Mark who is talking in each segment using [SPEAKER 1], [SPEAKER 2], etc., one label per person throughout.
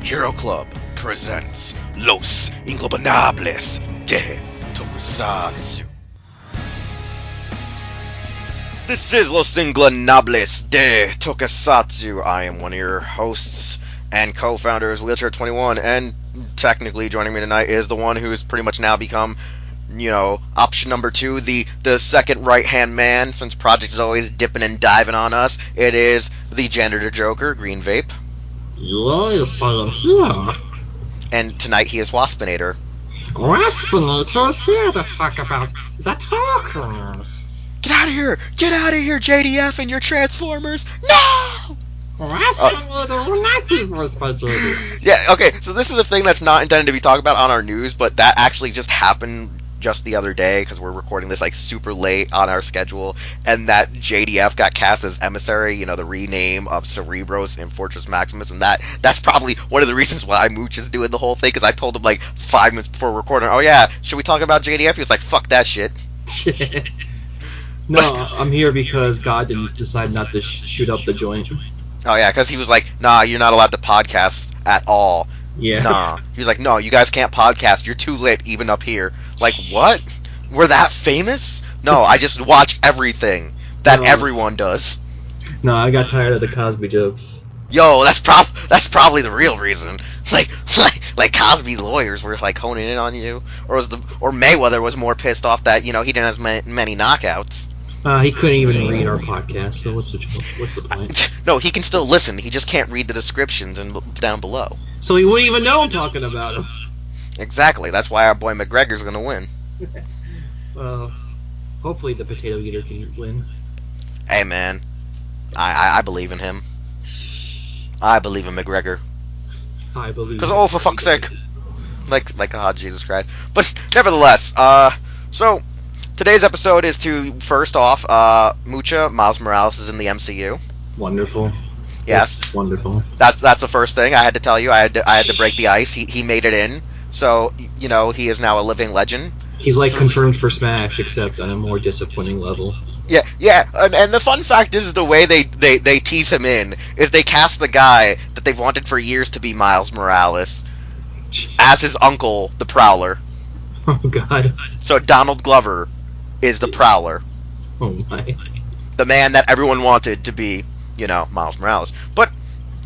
[SPEAKER 1] Hero Club presents Los Ingobernables de Tokusatsu. This is Los Ingobernables de Tokusatsu. I am one of your hosts and co-founders, Wheelchair 21, and technically joining me tonight is the one who's pretty much now become, option number 2, the second right-hand man, since Projekt is always dipping and diving on us. It is the Janitor Joker, Green Vape.
[SPEAKER 2] Yes, I am here.
[SPEAKER 1] And tonight he is Waspinator.
[SPEAKER 2] Waspinator is here to talk about the tokens.
[SPEAKER 1] Get out of here! Get out of here, JDF and your Transformers! No!
[SPEAKER 2] Waspinator will not be voiced by JD.
[SPEAKER 1] Yeah, okay, so this is a thing that's not intended to be talked about on our news, but that actually just happened just the other day, because we're recording this super late on our schedule, and that JDF got cast as Emissary, the rename of Cerebros in Fortress Maximus, and that's probably one of the reasons why Mucha is doing the whole thing, because I told him 5 minutes before recording, oh yeah, should we talk about JDF? He was like, fuck that shit.
[SPEAKER 2] No, I'm here because God didn't decide not to shoot up the joint.
[SPEAKER 1] Oh yeah, because he was like, nah, you're not allowed to podcast at all.
[SPEAKER 2] Yeah.
[SPEAKER 1] Nah. He was like, no, you guys can't podcast, you're too lit, even up here. Like, what? We're that famous? No, I just watch everything that everyone does.
[SPEAKER 2] No, I got tired of the Cosby jokes.
[SPEAKER 1] Yo, that's probably the real reason. Like Cosby lawyers were honing in on you, or Mayweather was more pissed off that he didn't have many knockouts.
[SPEAKER 2] He couldn't even read our podcast, so what's the point?
[SPEAKER 1] No, he can still listen. He just can't read the descriptions down below.
[SPEAKER 2] So he wouldn't even know I'm talking about him.
[SPEAKER 1] Exactly. That's why our boy McGregor's gonna win.
[SPEAKER 2] Well, hopefully the potato eater can win.
[SPEAKER 1] Hey man, I believe in him. I believe in McGregor.
[SPEAKER 2] I believe.
[SPEAKER 1] Because for fuck's sake, like God, Jesus Christ. But nevertheless, so today's episode is to first off, Mucha, Miles Morales is in the MCU.
[SPEAKER 2] Wonderful.
[SPEAKER 1] Yes.
[SPEAKER 2] That's wonderful.
[SPEAKER 1] That's the first thing I had to tell you. I had to break the ice. He made it in. So, he is now a living legend.
[SPEAKER 2] He's confirmed for Smash, except on a more disappointing level.
[SPEAKER 1] Yeah, and the fun fact is the way they tease him in is they cast the guy that they've wanted for years to be Miles Morales as his uncle, the Prowler.
[SPEAKER 2] Oh, God.
[SPEAKER 1] So Donald Glover is the Prowler.
[SPEAKER 2] Oh, my.
[SPEAKER 1] The man that everyone wanted to be, Miles Morales. But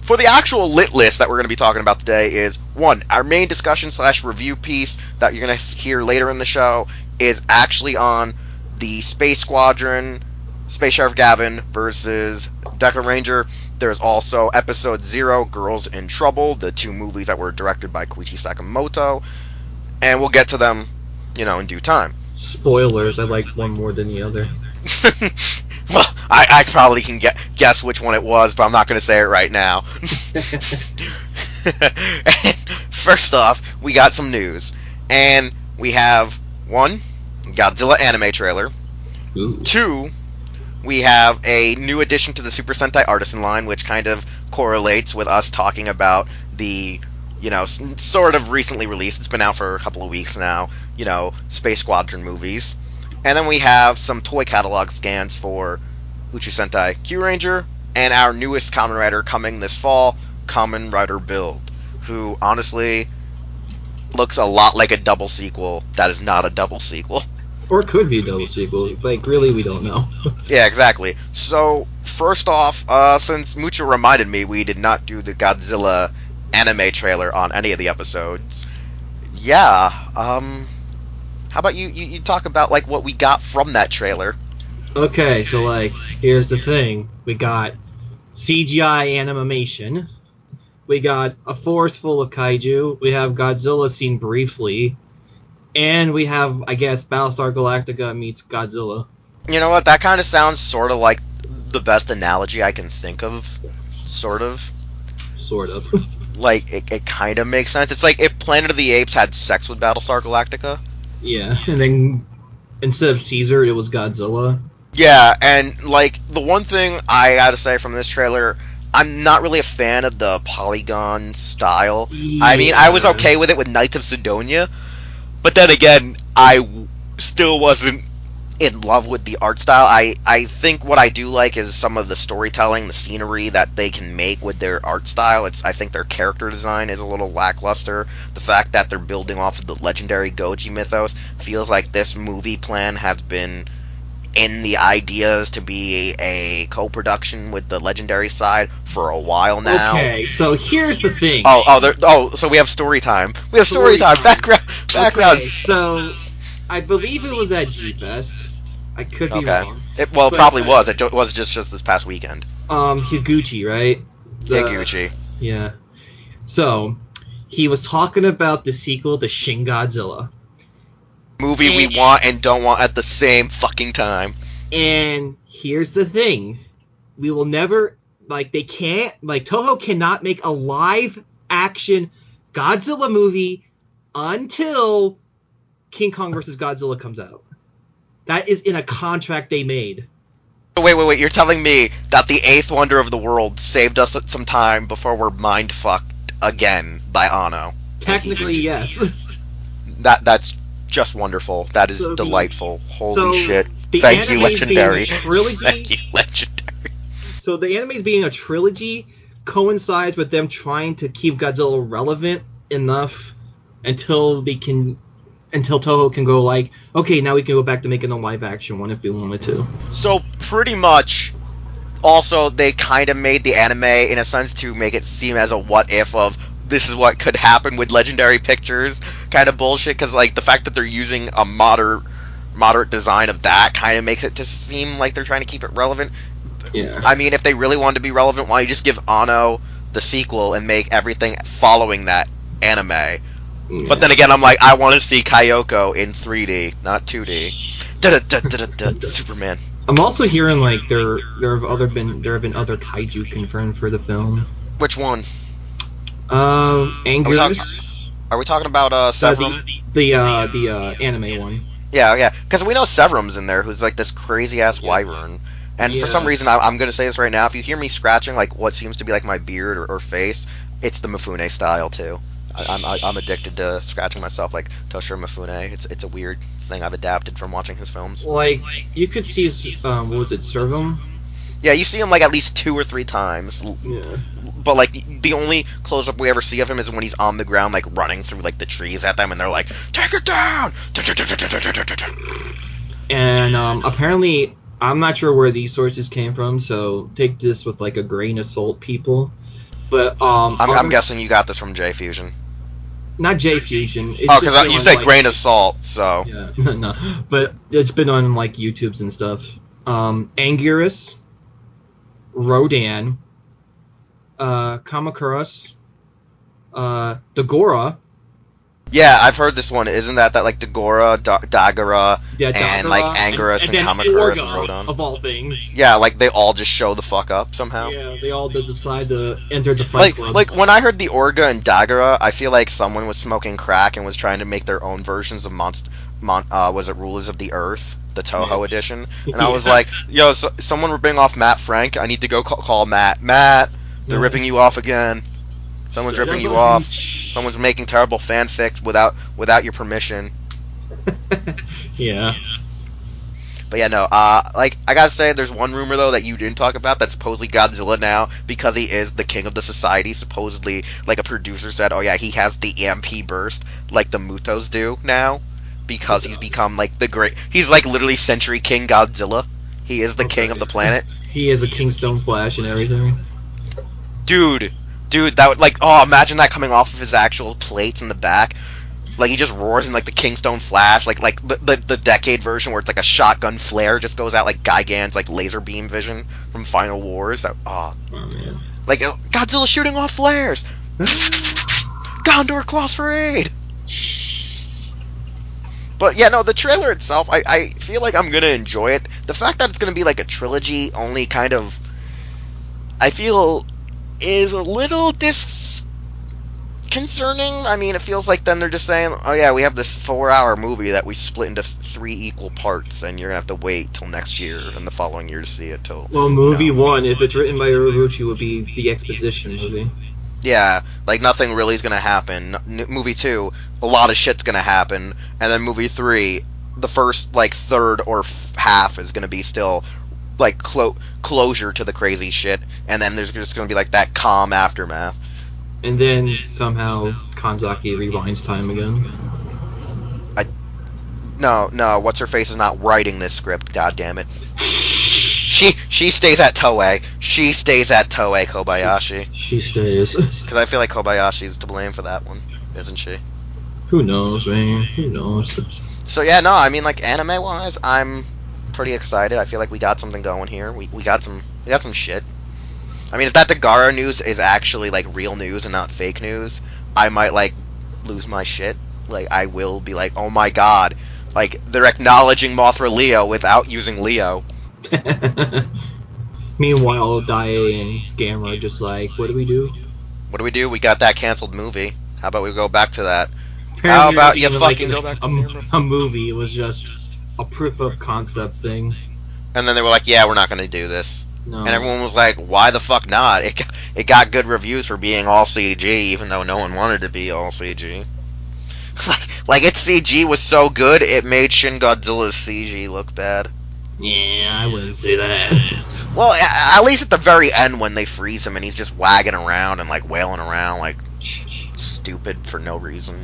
[SPEAKER 1] for the actual lit list that we're going to be talking about today is, one, our main discussion / review piece that you're going to hear later in the show is actually on the Space Squadron, Space Sheriff Gavan versus Dekaranger. There's also Episode 0, Girls in Trouble, the 2 movies that were directed by Koichi Sakamoto, and we'll get to them, in due time.
[SPEAKER 2] Spoilers, I like one more than the other.
[SPEAKER 1] Well, I probably can guess which one it was, but I'm not going to say it right now. First off, we got some news. And we have, 1, Godzilla anime trailer.
[SPEAKER 2] Ooh.
[SPEAKER 1] 2, we have a new addition to the Super Sentai Artisan line, which kind of correlates with us talking about the, sort of recently released, it's been out for a couple of weeks now, Space Squadron movies. And then we have some toy catalog scans for Uchi Sentai Q-Ranger, and our newest Kamen Rider coming this fall, Kamen Rider Build, who honestly looks a lot like a double sequel that is not a double sequel.
[SPEAKER 2] Or it could be a double sequel. Really, we don't know.
[SPEAKER 1] Yeah, exactly. So, first off, since Mucha reminded me we did not do the Godzilla anime trailer on any of the episodes, how about you talk about, what we got from that trailer?
[SPEAKER 2] Okay, so, here's the thing. We got CGI animation. We got a forest full of kaiju. We have Godzilla seen briefly. And we have, I guess, Battlestar Galactica meets Godzilla. You know
[SPEAKER 1] what? That kind of sounds sort of like the best analogy I can think of. Sort of.
[SPEAKER 2] Sort of.
[SPEAKER 1] It kind of makes sense. It's like if Planet of the Apes had sex with Battlestar Galactica.
[SPEAKER 2] Yeah, and then instead of Caesar, it was Godzilla.
[SPEAKER 1] Yeah, and, the one thing I gotta say from this trailer, I'm not really a fan of the polygon style. Yeah. I mean, I was okay with it with Knights of Sidonia, but then again, I still wasn't in love with the art style. I think what I do like is some of the storytelling, the scenery that they can make with their art style. I think their character design is a little lackluster. The fact that they're building off of the legendary Goji mythos feels like this movie plan has been in the ideas to be a co-production with the legendary side for a while now.
[SPEAKER 2] Okay, so here's the thing.
[SPEAKER 1] So we have story time. We have story time. Background.
[SPEAKER 2] Okay, so I believe it was at G-Fest. I could be wrong.
[SPEAKER 1] It probably was. It was just this past weekend.
[SPEAKER 2] Higuchi, right?
[SPEAKER 1] Higuchi.
[SPEAKER 2] Yeah. So, he was talking about the sequel to Shin Godzilla.
[SPEAKER 1] Movie we want and don't want at the same fucking time.
[SPEAKER 2] And here's the thing. We will never, Toho cannot make a live-action Godzilla movie until King Kong vs. Godzilla comes out. That is in a contract they made.
[SPEAKER 1] Wait, you're telling me that the eighth wonder of the world saved us some time before we're mind-fucked again by Anno?
[SPEAKER 2] Technically, yes.
[SPEAKER 1] That's just wonderful. That is delightful. Holy shit.
[SPEAKER 2] Thank
[SPEAKER 1] you, Legendary.
[SPEAKER 2] Thank
[SPEAKER 1] you, Legendary.
[SPEAKER 2] So the anime's being a trilogy coincides with them trying to keep Godzilla relevant enough until Toho can go like, okay, now we can go back to making a live action one if we wanted to.
[SPEAKER 1] So pretty much, also they kind of made the anime in a sense to make it seem as a what if of this is what could happen with Legendary Pictures kind of bullshit, because like the fact that they're using a moderate design of that kind of makes it to seem like they're trying to keep it relevant.
[SPEAKER 2] Yeah.
[SPEAKER 1] I mean, if they really wanted to be relevant, why don't you just give Anno the sequel and make everything following that anime? Yeah. But then again, I'm like, I want to see Kyoko in 3D, not 2D. Superman.
[SPEAKER 2] I'm also hearing like there have been other kaiju confirmed for the film.
[SPEAKER 1] Which one?
[SPEAKER 2] Anguirus.
[SPEAKER 1] Are we talking about Severum?
[SPEAKER 2] The anime one.
[SPEAKER 1] Yeah, because we know Severum's in there, who's like this crazy ass wyvern. And for some reason, I'm gonna say this right now. If you hear me scratching like what seems to be like my beard or face, it's the Mifune style too. I'm addicted to scratching myself like Toshiro Mifune. It's a weird thing I've adapted from watching his films.
[SPEAKER 2] Like you could see, what was it, Servum?
[SPEAKER 1] Yeah, you see him like at least 2 or 3 times.
[SPEAKER 2] Yeah.
[SPEAKER 1] But like the only close-up we ever see of him is when he's on the ground like running through like the trees at them, and they're like, "Take it down!"
[SPEAKER 2] And apparently, I'm not sure where these sources came from, so take this with like a grain of salt, people. But
[SPEAKER 1] I'm guessing you got this from J Fusion.
[SPEAKER 2] Not J Fusion.
[SPEAKER 1] Because you said grain of salt, so.
[SPEAKER 2] Yeah, no, but it's been on like YouTube's and stuff. Anguirus, Rodan, Kamakuras, Dagora.
[SPEAKER 1] Yeah, I've heard this one. Isn't that like Dagora, Dagara, and like Anguirus and Kamakuras and Rodan?
[SPEAKER 2] Of all things.
[SPEAKER 1] Yeah, like they all just show the fuck up somehow.
[SPEAKER 2] Yeah, they all decide to enter the fight club.
[SPEAKER 1] Like when I heard the Orga and Dagara, I feel like someone was smoking crack and was trying to make their own versions of was it Rulers of the Earth, the Toho edition? And I was like, yo, someone ripping off Matt Frank. I need to go call Matt. Matt, they're ripping you off again. Someone's ripping you off. Someone's making terrible fanfic without your permission.
[SPEAKER 2] Yeah.
[SPEAKER 1] But yeah, no. Like I gotta say, there's one rumor though that you didn't talk about that's supposedly Godzilla now because he is the king of the society. Supposedly, like a producer said, oh yeah, he has the EMP burst like the Mutos do now because he's become like the great. He's like literally Century King Godzilla. He is the king of the planet.
[SPEAKER 2] He is a Kingstone Flash and everything.
[SPEAKER 1] Dude, that would like. Oh, imagine that coming off of his actual plates in the back. Like he just roars in like the Kingstone Flash, like the Decade version where it's like a shotgun flare just goes out like Gigan's like laser beam vision from Final Wars. Oh
[SPEAKER 2] man.
[SPEAKER 1] Like Godzilla shooting off flares. Gondor cross raid. But yeah, no, the trailer itself, I feel like I'm gonna enjoy it. The fact that it's gonna be like a trilogy only kind of, I feel, is a little disconcerting. I mean, it feels like then they're just saying, oh yeah, we have this 4-hour movie that we split into 3 equal parts, and you're gonna have to wait till next year and the following year to see it.
[SPEAKER 2] Well, movie 1, if it's written by Higuchi, would be the exposition movie.
[SPEAKER 1] Yeah, like nothing really is gonna happen. Movie 2, a lot of shit's gonna happen, and then movie 3, the first like third or half is gonna be still like closure to the crazy shit, and then there's just gonna be like that calm aftermath.
[SPEAKER 2] And then somehow Kanzaki rewinds time again.
[SPEAKER 1] No, what's her face is not writing this script. God damn it. She stays at Toei. She stays at Toei, Kobayashi.
[SPEAKER 2] She stays.
[SPEAKER 1] Because I feel like Kobayashi's to blame for that one, isn't she?
[SPEAKER 2] Who knows, man? Who knows?
[SPEAKER 1] So yeah, no, I mean like anime wise, I'm pretty excited. I feel like we got something going here. We got some shit. I mean, if that Dekaranger news is actually like real news and not fake news, I might like lose my shit. Like I will be like, oh my god, like they're acknowledging Mothra Leo without using Leo.
[SPEAKER 2] Meanwhile, Daiei and Gamma are just like, what do we do?
[SPEAKER 1] What do we do? We got that canceled movie. How about we go back to that?
[SPEAKER 2] Apparently
[SPEAKER 1] How about you
[SPEAKER 2] even,
[SPEAKER 1] fucking go back to
[SPEAKER 2] a movie? It was just a proof of concept thing.
[SPEAKER 1] And then they were like, yeah, we're not going to do this.
[SPEAKER 2] No.
[SPEAKER 1] And everyone was like, why the fuck not? It got good reviews for being all CG, even though no one wanted to be all CG. Like its CG was so good, it made Shin Godzilla's CG look bad.
[SPEAKER 2] Yeah, I wouldn't say that.
[SPEAKER 1] Well, at least at the very end when they freeze him and he's just wagging around and like wailing around like stupid for no reason.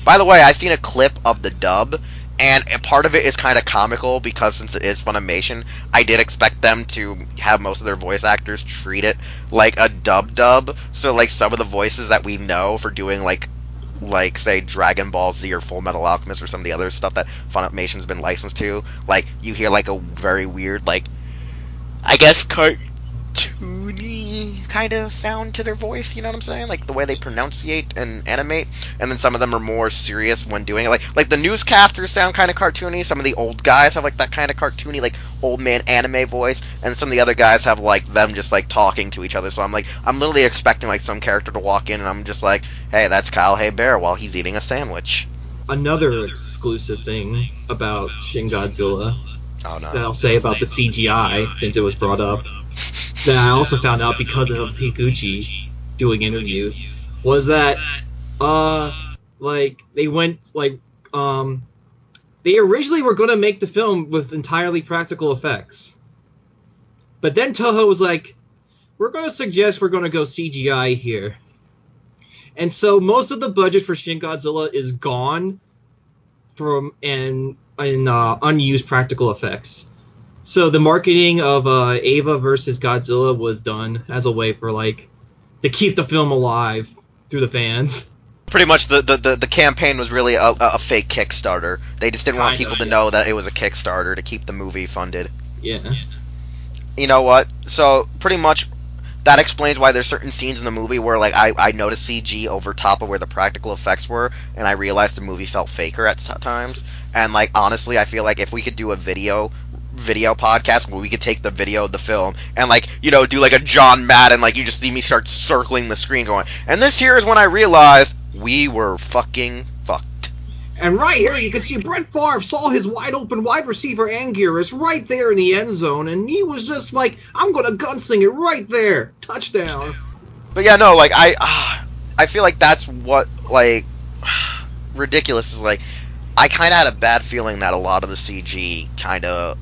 [SPEAKER 1] By the way, I seen a clip of the dub, and part of it is kind of comical because since it is Funimation, I did expect them to have most of their voice actors treat it like a dub. So like some of the voices that we know for doing like say Dragon Ball Z or Full Metal Alchemist or some of the other stuff that Funimation's been licensed to, like you hear like a very weird like I guess cartoony kind of sound to their voice, you know what I'm saying? Like the way they pronunciate and animate, and then some of them are more serious when doing it. Like the newscasters sound kind of cartoony. Some of the old guys have like that kind of cartoony, like old man anime voice, and some of the other guys have like them just like talking to each other. So I'm literally expecting like some character to walk in, and I'm just like, hey, that's Kyle Hey Bear while he's eating a sandwich.
[SPEAKER 2] Another exclusive thing about Shin Godzilla.
[SPEAKER 1] Oh no.
[SPEAKER 2] That I'll say about the CGI, since it was brought up, that I also found out because of Higuchi doing interviews, was that, like, they went, like, they originally were going to make the film with entirely practical effects. But then Toho was like, we're going to suggest we're going to go CGI here. And so most of the budget for Shin Godzilla is gone from unused practical effects. So the marketing of Eva versus Godzilla was done as a way for like to keep the film alive through the fans.
[SPEAKER 1] Pretty much the campaign was really a fake Kickstarter. They just didn't want people to know that it was a Kickstarter to keep the movie funded.
[SPEAKER 2] Yeah.
[SPEAKER 1] You know what? So pretty much that explains why there's certain scenes in the movie where like I noticed CG over top of where the practical effects were, and I realized the movie felt faker at times. And like honestly, I feel like if we could do a video podcast where we could take the video of the film and like, you know, do like a John Madden, like you just see me start circling the screen going, and this here is when I realized we were fucking fucked.
[SPEAKER 2] And right here you can see Brett Favre saw his wide open wide receiver Anguirus right there in the end zone, and he was just like, I'm gonna gunsling it right there, touchdown.
[SPEAKER 1] But yeah, no, like I feel like that's what like ridiculous is like. I kind of had a bad feeling that a lot of the CG kind of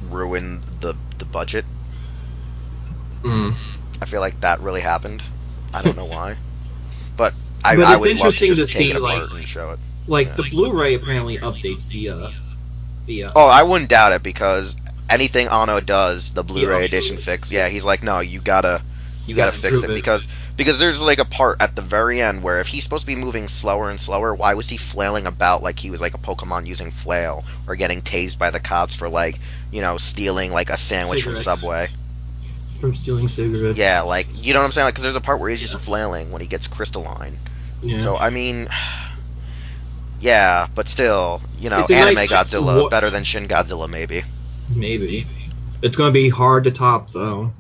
[SPEAKER 1] ruined the budget. I feel like that really happened. I don't know why, but I would love to just take it apart and show it.
[SPEAKER 2] Like the Blu-ray apparently updates the
[SPEAKER 1] Oh, I wouldn't doubt it because anything Anno does, the Blu-ray edition fix. Yeah, he's like, no, you gotta fix it because there's like a part at the very end where if he's supposed to be moving slower and slower, why was he flailing about like he was like a Pokemon using flail or getting tased by the cops for like, you know, stealing like a sandwich from Subway?
[SPEAKER 2] From stealing cigarettes.
[SPEAKER 1] Yeah, like, you know what I'm saying? Like, because there's a part where he's just flailing when he gets crystalline. Yeah. So I mean, yeah, but still, you know, anime Godzilla better than Shin Godzilla maybe.
[SPEAKER 2] Maybe. It's gonna be hard to top though.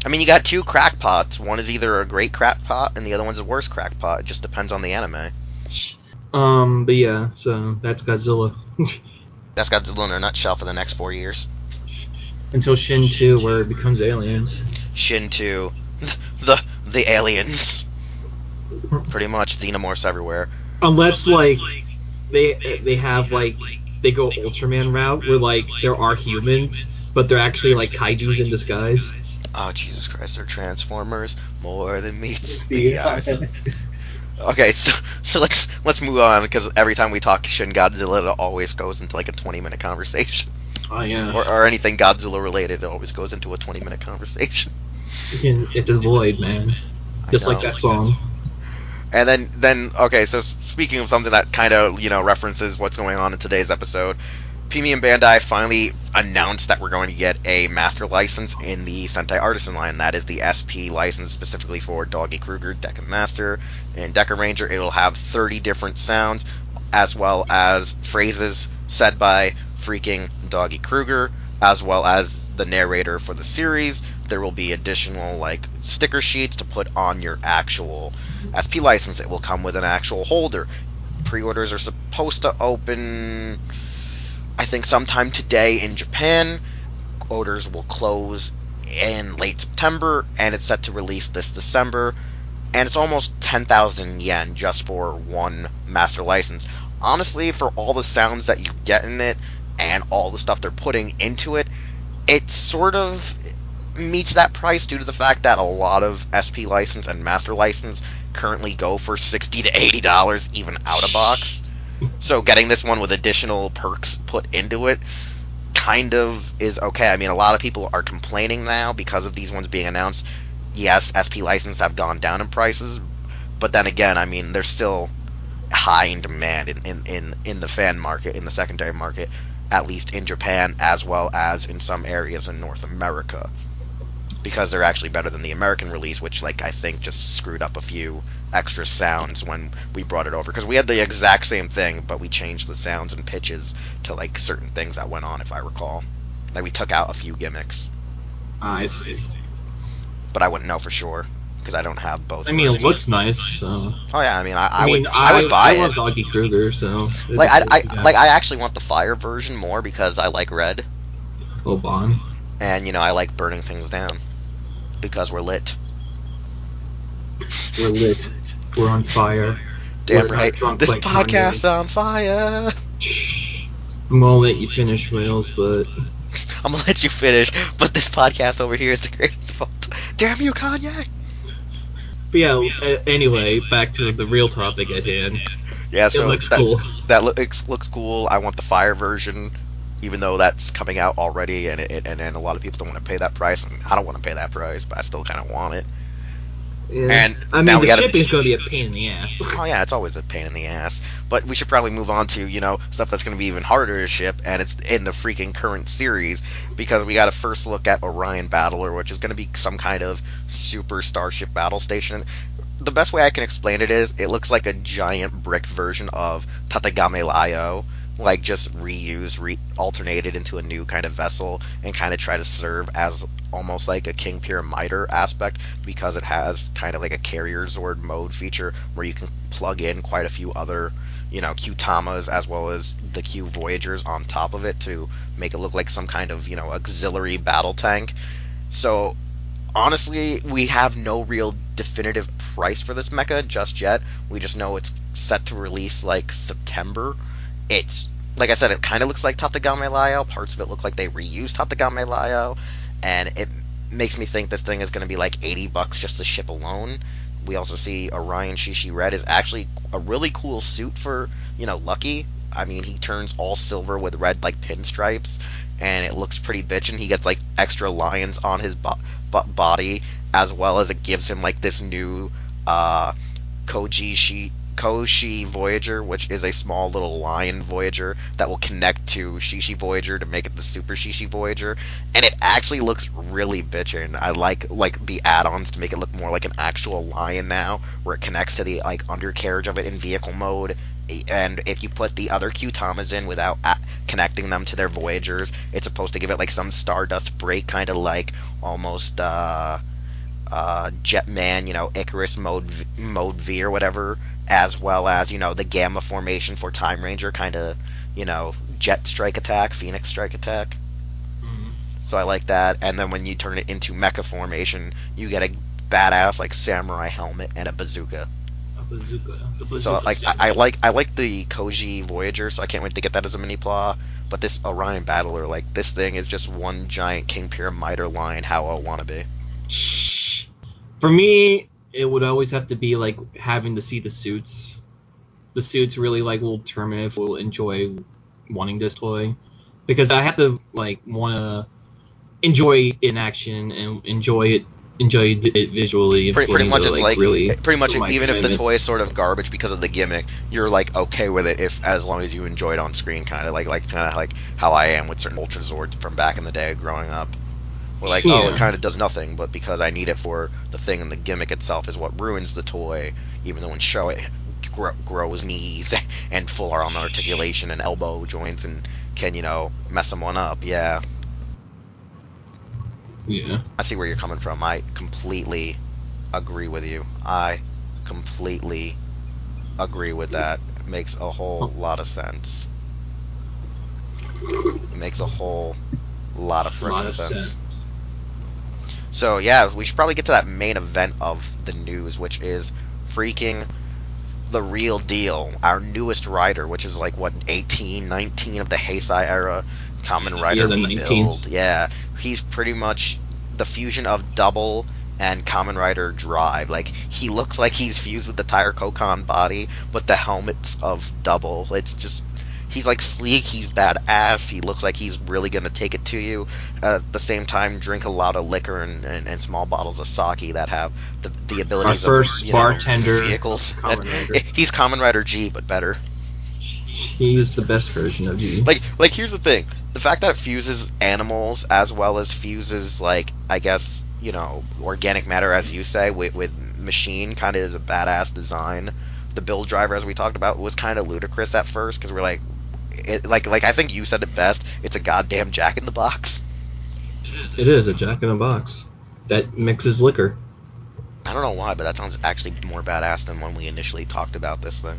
[SPEAKER 1] I mean, you got two crackpots. One is either a great crackpot, and the other one's a worse crackpot. It just depends on the anime.
[SPEAKER 2] But yeah, so that's Godzilla.
[SPEAKER 1] That's Godzilla in a nutshell for the next 4 years.
[SPEAKER 2] Until Shin 2, where it becomes aliens.
[SPEAKER 1] Shin 2, the aliens. Pretty much xenomorphs everywhere.
[SPEAKER 2] Unless like they have like they go Ultraman route, where like there are humans, but they're actually like kaiju's in disguise.
[SPEAKER 1] Oh, Jesus Christ, they're Transformers more than meets the
[SPEAKER 2] Yeah.
[SPEAKER 1] eyes. Okay, so let's move on, because every time we talk Shin Godzilla, it always goes into like a 20-minute conversation.
[SPEAKER 2] Oh yeah.
[SPEAKER 1] Or anything Godzilla related, it always goes into a 20-minute conversation.
[SPEAKER 2] It's a void, man. Just like that song.
[SPEAKER 1] And then okay, so speaking of something that kind of, references what's going on in today's episode, PME and Bandai finally announced that we're going to get a master license in the Sentai Artisan line. That is the SP license specifically for Doggy Kruger, Deca Master, and Dekaranger. It'll have 30 different sounds, as well as phrases said by freaking Doggy Kruger, as well as the narrator for the series. There will be additional sticker sheets to put on your actual SP license. It will come with an actual holder. Pre-orders are supposed to open, I think, sometime today in Japan. Orders will close in late September, and it's set to release this December. And it's almost 10,000 yen just for one master license. Honestly, for all the sounds that you get in it and all the stuff they're putting into it, it sort of meets that price due to the fact that a lot of SP license and master license currently go for $60 to $80 even out of box. So getting this one with additional perks put into it kind of is okay. I mean, a lot of people are complaining now because of these ones being announced. Yes, SP license have gone down in prices, but then again, I mean, they're still high in demand in the fan market, in the secondary market, at least in Japan, as well as in some areas in North America, because they're actually better than the American release, which I think just screwed up a few extra sounds when we brought it over, because we had the exact same thing, but we changed the sounds and pitches to certain things that went on, if I recall. We took out a few gimmicks.
[SPEAKER 2] I see.
[SPEAKER 1] But I wouldn't know for sure, because I don't have both.
[SPEAKER 2] I mean, it looks nice, so.
[SPEAKER 1] Oh yeah, I mean, I would buy it.
[SPEAKER 2] I love Doggy Kruger, so.
[SPEAKER 1] I actually want the fire version more because I like red.
[SPEAKER 2] Oh, Bon.
[SPEAKER 1] And I like burning things down because we're lit.
[SPEAKER 2] We're lit. We're on fire.
[SPEAKER 1] Damn
[SPEAKER 2] We're
[SPEAKER 1] right. This podcast's on fire.
[SPEAKER 2] I'm gonna let you finish, Wheelz, but.
[SPEAKER 1] I'm gonna let you finish, but this podcast over here is the greatest of all time. Damn you, Kanye!
[SPEAKER 2] But yeah, anyway, back to the real topic at hand.
[SPEAKER 1] Yeah, so
[SPEAKER 2] it looks cool.
[SPEAKER 1] That looks cool. I want the fire version, even though that's coming out already, and a lot of people don't want to pay that price, and I don't want to pay that price, but I still kind of want it.
[SPEAKER 2] Yeah.
[SPEAKER 1] And
[SPEAKER 2] I mean, the shipping's going to be a pain in the ass.
[SPEAKER 1] Oh yeah, it's always a pain in the ass. But we should probably move on to, stuff that's going to be even harder to ship, and it's in the freaking current series, because we got to first look at Orion Battler, which is going to be some kind of super starship battle station. The best way I can explain it is, it looks like a giant brick version of Tatagame Layo, just alternated into a new kind of vessel, and kind of try to serve as almost like a King Pyramider aspect, because it has kind of like a carrier Zord mode feature where you can plug in quite a few other, Q-Tamas as well as the Q Voyagers on top of it to make it look like some kind of, auxiliary battle tank. So honestly, we have no real definitive price for this mecha just yet. We just know it's set to release September. It's, like I said, it kind of looks like Tatagame Layo. Parts of it look like they reused Tatagame Layo. And it makes me think this thing is going to be $80 just to ship alone. We also see Orion Shishi Red is actually a really cool suit for, Lucky. I mean, he turns all silver with red, pinstripes. And it looks pretty bitchin'. He gets, extra lions on his body. As well as it gives him, this new Koshi Voyager, which is a small little lion Voyager that will connect to Shishi Voyager to make it the Super Shishi Voyager, and it actually looks really bitchin'. I like the add-ons to make it look more like an actual lion now, where it connects to the undercarriage of it in vehicle mode, and if you put the other Q-Tamas in without connecting them to their Voyagers, it's supposed to give it some Stardust break, kind of almost Jetman, Icarus mode V or whatever, as well as, the Gamma formation for Time Ranger, kind of, Jet Strike Attack, Phoenix Strike Attack. Mm-hmm. So I like that. And then when you turn it into Mecha formation, you get a badass, samurai helmet and a bazooka.
[SPEAKER 2] bazooka. The bazooka
[SPEAKER 1] So like
[SPEAKER 2] stands.
[SPEAKER 1] I like the Koji Voyager, so I can't wait to get that as a mini plot. But this Orion Battler, like this thing is just one giant King Pyramider line how I want to be.
[SPEAKER 2] For me, it would always have to be like having to see the suits. The suits really like will determine if we'll enjoy wanting this toy, because I have to like want to enjoy it in action and enjoy it visually.
[SPEAKER 1] Pretty much,
[SPEAKER 2] to,
[SPEAKER 1] it's like
[SPEAKER 2] really
[SPEAKER 1] pretty much
[SPEAKER 2] my
[SPEAKER 1] even if the
[SPEAKER 2] commitment.
[SPEAKER 1] toy is sort of garbage because of the gimmick, you're like okay with it if as long as you enjoy it on screen, kind of like how I am with certain Ultra Zords from back in the day growing up. We're like, oh,
[SPEAKER 2] Yeah.
[SPEAKER 1] it kind of does nothing, but because I need it for the thing, and the gimmick itself is what ruins the toy, even though when show it grows knees and full arm articulation and elbow joints and can, mess someone up. Yeah,
[SPEAKER 2] Yeah.
[SPEAKER 1] I see where you're coming from. I completely agree with you. I completely agree with that. It makes a whole lot of sense. It makes a whole lot of freaking sense. So yeah, we should probably get to that main event of the news, which is freaking the real deal. Our newest rider, which is like what 18, 19 of the Heisei era, Kamen Rider
[SPEAKER 2] the
[SPEAKER 1] Build. Yeah, he's pretty much the fusion of Double and Kamen Rider Drive. Like he looks like he's fused with the Tire Kokon body, but the helmet's of Double. It's just he's like sleek, he's badass, he looks like he's really gonna take it to you. At the same time, drink a lot of liquor and small bottles of sake that have the abilities
[SPEAKER 2] Our
[SPEAKER 1] of
[SPEAKER 2] first bartender
[SPEAKER 1] vehicles.
[SPEAKER 2] Kamen Rider.
[SPEAKER 1] He's Kamen Rider G, but better.
[SPEAKER 2] He's the best version of you.
[SPEAKER 1] Like here's the thing: the fact that it fuses animals as well as fuses like I guess organic matter, as you say, with machine, kind of is a badass design. The build driver, as we talked about, was kind of ludicrous at first because we're like. Like I think you said it best. It's a goddamn Jack in the Box.
[SPEAKER 2] It is a Jack in the Box that mixes liquor.
[SPEAKER 1] I don't know why, but that sounds actually more badass than when we initially talked about this thing.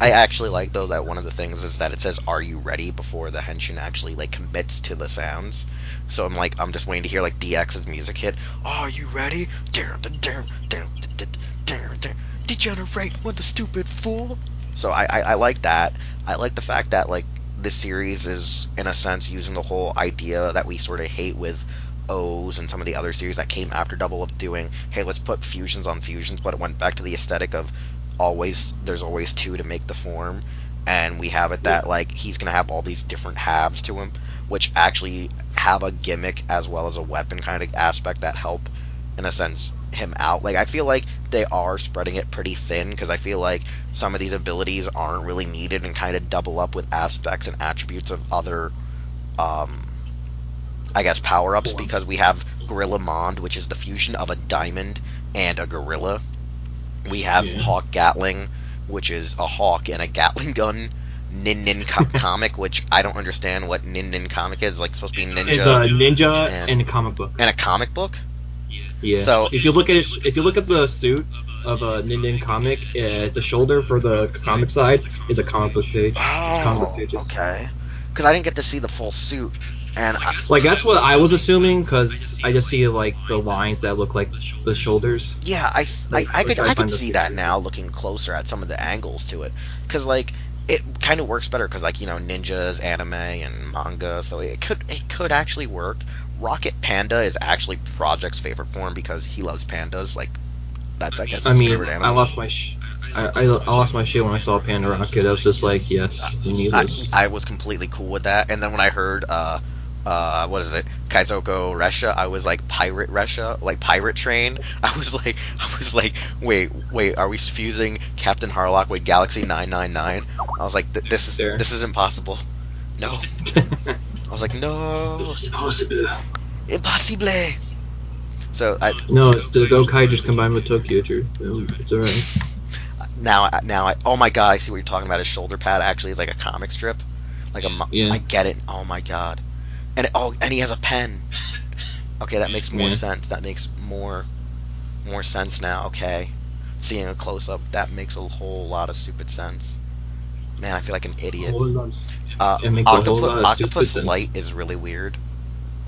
[SPEAKER 1] I actually like though that one of the things is that it says "Are you ready?" before the henshin actually like commits to the sounds. So I'm just waiting to hear like DX's music hit. Are you ready? Degenerate, what the stupid fool. So I like that. I like the fact that like this series is in a sense using the whole idea that we sort of hate with O's and some of the other series that came after Double of doing, hey, let's put fusions on fusions, but it went back to the aesthetic of there's always two to make the form, and we have it that like he's gonna have all these different halves to him, which actually have a gimmick as well as a weapon kind of aspect that help in a sense him out. Like I feel like they are spreading it pretty thin because I feel like some of these abilities aren't really needed and kind of double up with aspects and attributes of other I guess power-ups, because we have Gorilla Mond, which is the fusion of a diamond and a gorilla. We have Hawk Gatling, which is a hawk and a Gatling gun. Nin Nin comic, which I don't understand what Nin Nin comic is. Like supposed to be ninja.
[SPEAKER 2] It's a ninja and a comic book.
[SPEAKER 1] And a comic book.
[SPEAKER 2] Yeah.
[SPEAKER 1] So
[SPEAKER 2] if you look at the suit of a Nin comic, the shoulder for the comic side is a comic book page.
[SPEAKER 1] Oh, okay. Because I didn't get to see the full suit, and
[SPEAKER 2] like that's what I was assuming because I just see like the lines that look like the shoulders.
[SPEAKER 1] Yeah, I could see that now looking closer at some of the angles to it, because like it kind of works better because like ninjas, anime, and manga, so it could actually work. Rocket Panda is actually Project's favorite form because he loves pandas. Like that's I guess his favorite animal.
[SPEAKER 2] I lost my shit when I saw Panda Rocket. I was just like, yes, we need this.
[SPEAKER 1] I was completely cool with that, and then when I heard what is it, Kaizoko Resha, I was like Pirate Resha, like Pirate Train. I was like, wait, are we fusing Captain Harlock with Galaxy 999? I was like, this is impossible. No. I was like, no. Impossible. So
[SPEAKER 2] no, it's the Gokai just combined with Tokyo True. It's alright.
[SPEAKER 1] Now oh my god, I see what you're talking about. His shoulder pad actually is like a comic strip, like I get it. Oh my god, and he has a pen. Okay, that makes more sense. That makes more sense now. Okay, seeing a close up, that makes a whole lot of stupid sense. Man, I feel like an idiot. Octopus Light is really weird.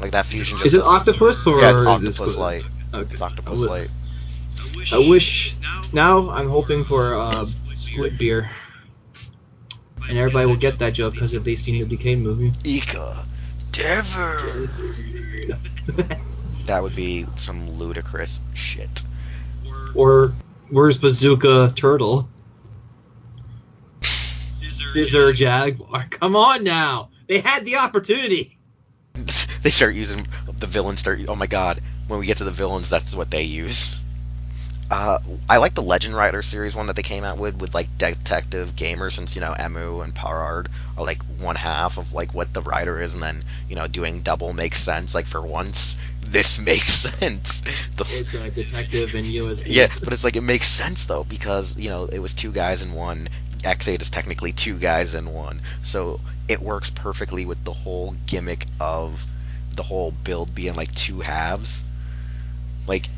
[SPEAKER 1] Like that fusion just.
[SPEAKER 2] Is it Octopus or
[SPEAKER 1] yeah, it's Octopus Light.
[SPEAKER 2] Okay.
[SPEAKER 1] It's Octopus Light.
[SPEAKER 2] I wish. Now I'm hoping for Squid Beer, and everybody will get that joke because if they've seen the Decay movie.
[SPEAKER 1] Ika, Dever. That would be some ludicrous shit.
[SPEAKER 2] Or where's Bazooka Turtle? Scissor Jaguar. Come on now. They had the opportunity.
[SPEAKER 1] They start using the villains. Oh my god! When we get to the villains, that's what they use. I like the Legend Rider series one that they came out with like Detective Gamer, since Emu and Parard are like one half of like what the Rider is, and then doing double makes sense. Like for once, this makes sense.
[SPEAKER 2] It's like Detective and USB.
[SPEAKER 1] Yeah, but it's like it makes sense though because it was two guys in one. X8 is technically two guys in one, so it works perfectly with the whole gimmick of the whole build being like two halves. Like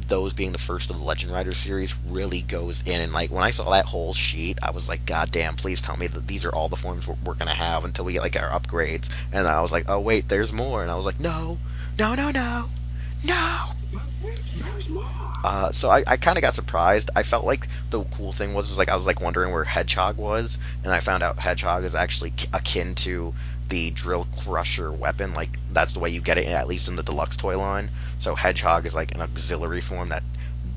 [SPEAKER 1] those being the first of the Legend Rider series really goes in, and like when I saw that whole sheet, I was like, God damn, please tell me that these are all the forms we're gonna have until we get like our upgrades. And I was like, oh wait, there's more, and I was like, no. So I kind of got surprised. I felt like the cool thing was like I was like wondering where Hedgehog was, and I found out Hedgehog is actually akin to the Drill Crusher weapon. Like that's the way you get it, at least in the deluxe toy line. So Hedgehog is like an auxiliary form that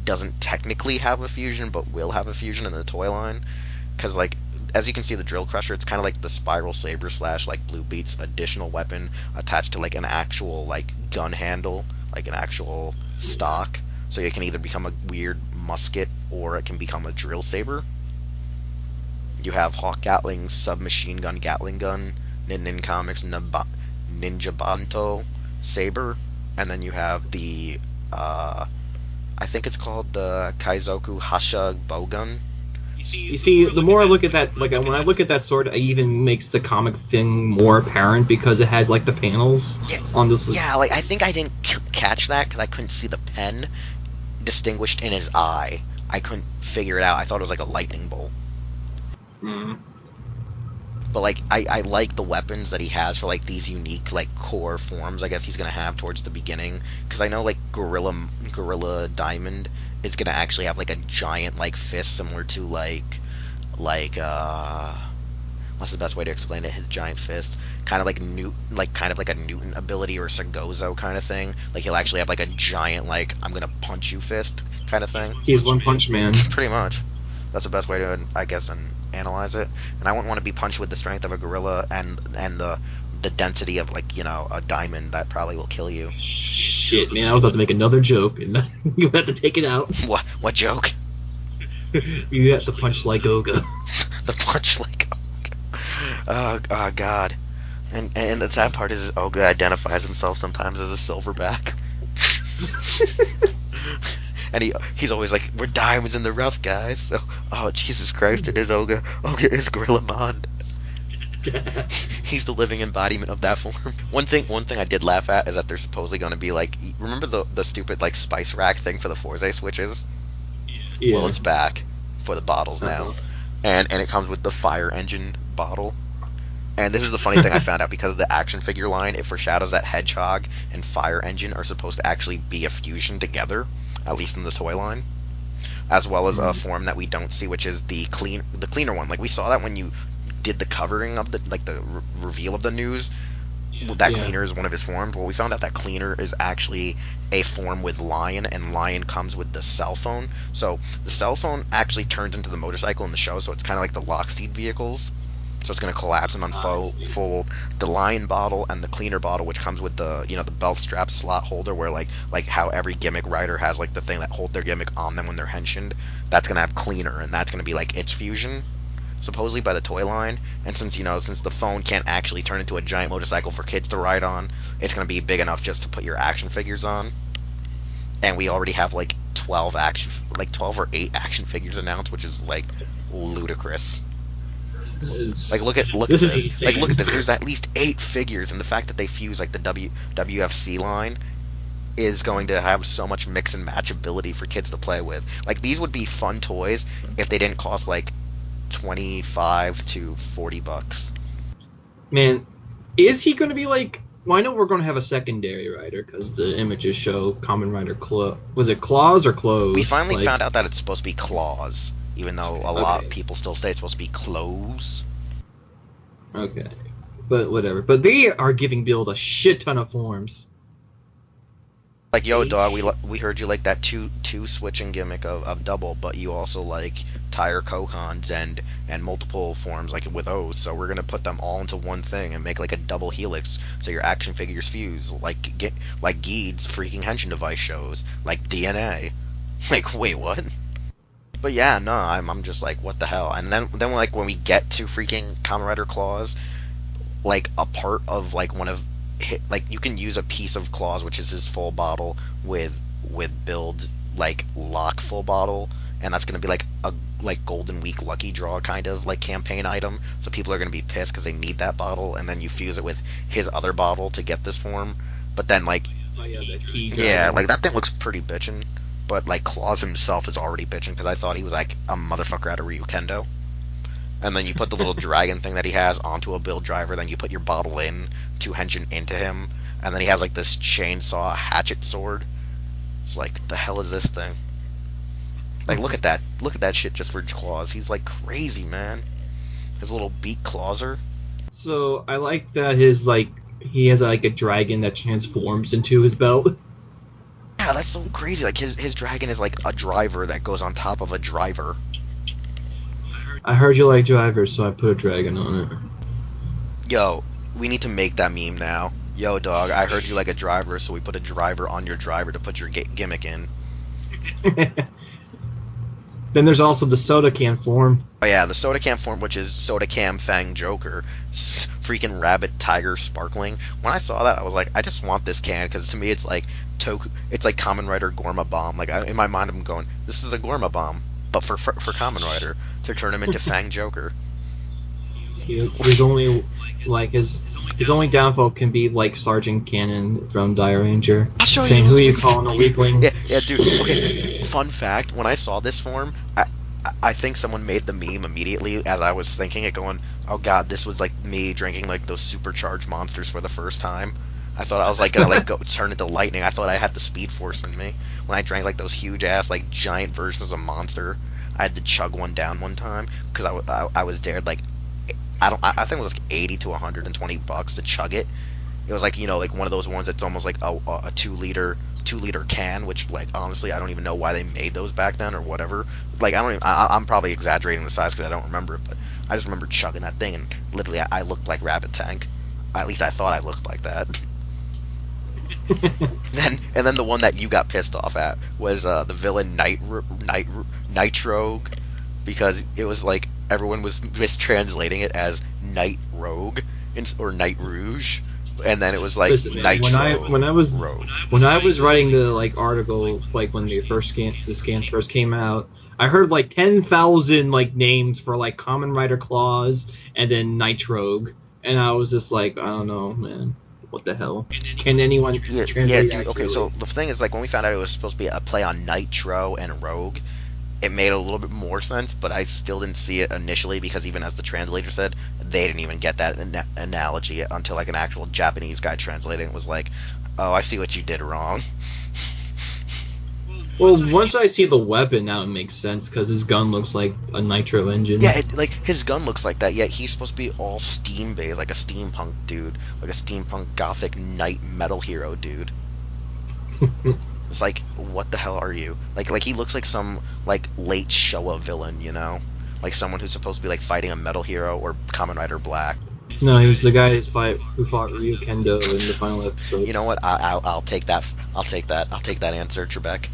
[SPEAKER 1] doesn't technically have a fusion, but will have a fusion in the toy line. Because like as you can see, the Drill Crusher, it's kind of like the Spiral Saber / like Blue Beat's additional weapon attached to like an actual like gun handle, like an actual stock. So it can either become a weird musket or it can become a drill saber. You have Hawk Gatling's submachine gun Gatling gun, Nin Comics Ninja Banto saber, and then you have the I think it's called the Kaizoku Hasha bowgun.
[SPEAKER 2] You see, the more I look at that, like when I look at that sword, it even makes the comic thing more apparent because it has like the panels on this.
[SPEAKER 1] Yeah, like I think I didn't catch that because I couldn't see the pen distinguished in his eye. I couldn't figure it out. I thought it was like a lightning bolt.
[SPEAKER 2] Mm.
[SPEAKER 1] But like I like the weapons that he has for like these unique like core forms I guess he's gonna have towards the beginning, because I know like Gorilla Diamond is gonna actually have like a giant like fist similar to like what's the best way to explain it? His giant fist, kind of like a Newton ability or Sagozo kind of thing. Like he'll actually have like a giant like I'm gonna punch you fist kind of thing.
[SPEAKER 2] He's One Punch Man.
[SPEAKER 1] Pretty much. That's the best way to I guess analyze it. And I wouldn't want to be punched with the strength of a gorilla and the density of like a diamond. That probably will kill you.
[SPEAKER 2] Shit, man! I was about to make another joke, and you have to take it out.
[SPEAKER 1] What joke?
[SPEAKER 2] You have to punch like Oga.
[SPEAKER 1] The punch like Oga. Oh God. And the sad part is Oga identifies himself sometimes as a silverback. And he's always like, we're diamonds in the rough, guys. So, oh Jesus Christ, it is Oga. Oga is Gorillamon. He's the living embodiment of that form. One thing I did laugh at is that they're supposedly going to be like, remember the stupid like spice rack thing for the Forza switches?
[SPEAKER 2] Yeah.
[SPEAKER 1] Well, it's back for the bottles now, and it comes with the fire engine bottle. And this is the funny thing I found out, because of the action figure line, it foreshadows that Hedgehog and Fire Engine are supposed to actually be a fusion together, at least in the toy line, as well as a form that we don't see, which is the cleaner one. Like we saw that when you did the covering of the reveal of the news. That cleaner is one of his forms. Well, we found out that cleaner is actually a form with Lion, and Lion comes with the cell phone. So the cell phone actually turns into the motorcycle in the show, so it's kind of like the Lockseed vehicles. So it's going to collapse and unfold the Lion bottle and the cleaner bottle, which comes with the the belt strap slot holder, where like how every gimmick rider has like the thing that hold their gimmick on them when they're henshined. That's going to have cleaner, and that's going to be like its fusion, supposedly by the toy line. And since since the phone can't actually turn into a giant motorcycle for kids to ride on, it's going to be big enough just to put your action figures on. And we already have like 12 or 8 action figures announced, which is like ludicrous. Like look at this. Like look at this. There's at least 8 figures, and the fact that they fuse like the WFC line is going to have so much mix and match ability for kids to play with. Like these would be fun toys if they didn't cost like $25 to $40.
[SPEAKER 2] Man, is he going to be like Well, I know we're going to have a secondary rider because the images show Kamen Rider Was it Claws or Clothes?
[SPEAKER 1] We finally found out that it's supposed to be Claws, even though a lot of people still say it's supposed to be Clothes.
[SPEAKER 2] Okay. But whatever. But they are giving Build a shit ton of forms.
[SPEAKER 1] Like, yo, dog, we heard you like that two switching gimmick of double, but you also like tire Kokons and multiple forms like with O's, so we're gonna put them all into one thing and make like a double helix, so your action figures fuse like Geed's freaking Henshin device shows, like DNA. Like, wait, what? But yeah, no, I'm just like, what the hell? And then like when we get to freaking Kamen Rider Claws, like a part of like one of like you can use a piece of Claws, which is his full bottle, with Build's like lock full bottle, and that's gonna be like a Golden Week lucky draw kind of like campaign item. So people are gonna be pissed because they need that bottle, and then you fuse it with his other bottle to get this form. But then like, yeah, like that thing looks pretty bitchin'. But like Claws himself is already bitchin' because I thought he was like a motherfucker out of Ryukendo. And then you put the little dragon thing that he has onto a Build driver, then you put your bottle in to Henshin into him, and then he has like this chainsaw hatchet sword. It's like, the hell is this thing? Like, look at that shit just for Claws. He's like crazy, man. His little beak clawser.
[SPEAKER 2] So I like that his like he has like a dragon that transforms into his belt.
[SPEAKER 1] Yeah, that's so crazy. Like his dragon is like a driver that goes on top of a driver.
[SPEAKER 2] I heard you like drivers, so I put a dragon on it.
[SPEAKER 1] Yo, we need to make that meme now. Yo, dog, I heard you like a driver, so we put a driver on your driver to put your gimmick in.
[SPEAKER 2] Then there's also the soda can form.
[SPEAKER 1] Oh yeah, the soda can form, which is Soda Cam Fang Joker, freaking Rabbit Tiger Sparkling. When I saw that, I was like, I just want this can, because to me it's like toku, it's like Kamen Rider Gorma Bomb. Like in my mind, I'm going, this is a Gorma Bomb, but for Kamen Rider to turn him into Fang Joker.
[SPEAKER 2] His only like his only downfall can be like Sergeant Cannon from Dekaranger.
[SPEAKER 1] I'll show
[SPEAKER 2] saying
[SPEAKER 1] you.
[SPEAKER 2] Who you calling a weakling?
[SPEAKER 1] Yeah, dude. Okay, fun fact: when I saw this form, I think someone made the meme immediately as I was thinking it, going, "Oh God, this was like me drinking like those supercharged monsters for the first time." I thought I was like gonna like go turn into lightning. I thought I had the Speed Force in me when I drank like those huge ass like giant versions of Monster. I had to chug one down one time because I was dared like. I think it was like $80 to $120 to chug it. It was like, you know, like one of those ones that's almost like a 2 liter can, which like honestly I don't even know why they made those back then or whatever. Like I'm probably exaggerating the size because I don't remember it, but I just remember chugging that thing and literally I looked like Rabbit Tank. At least I thought I looked like that. then the one that you got pissed off at was the villain Nitro, because it was like everyone was mistranslating it as Night Rogue or Night Rouge, and then it was like Nitro.
[SPEAKER 2] When I was
[SPEAKER 1] Rogue.
[SPEAKER 2] When I was writing the like article, like when the scans first came out, I heard like 10,000 like names for like Kamen Rider Claws and then Night Rogue, and I was just like, I don't know, man. What the hell? Can anyone translate
[SPEAKER 1] yeah, dude.
[SPEAKER 2] accurately?
[SPEAKER 1] Okay, so the thing is, like, when we found out it was supposed to be a play on Nitro and Rogue, it made a little bit more sense, but I still didn't see it initially because even as the translator said, they didn't even get that analogy until like an actual Japanese guy translating it was like, oh, I see what you did wrong.
[SPEAKER 2] Well, once I see the weapon, now it makes sense because his gun looks like a nitro engine.
[SPEAKER 1] Yeah, like his gun looks like that. Yet he's supposed to be all steam based, like a steampunk dude, like a steampunk gothic knight metal hero dude. It's like, what the hell are you? Like he looks like some like late Showa villain, you know, like someone who's supposed to be like fighting a metal hero or Kamen Rider Black.
[SPEAKER 2] No, he was the guy who fought Ryu Kendo in the final episode.
[SPEAKER 1] You know what? I'll take that. I'll take that answer, Trebek.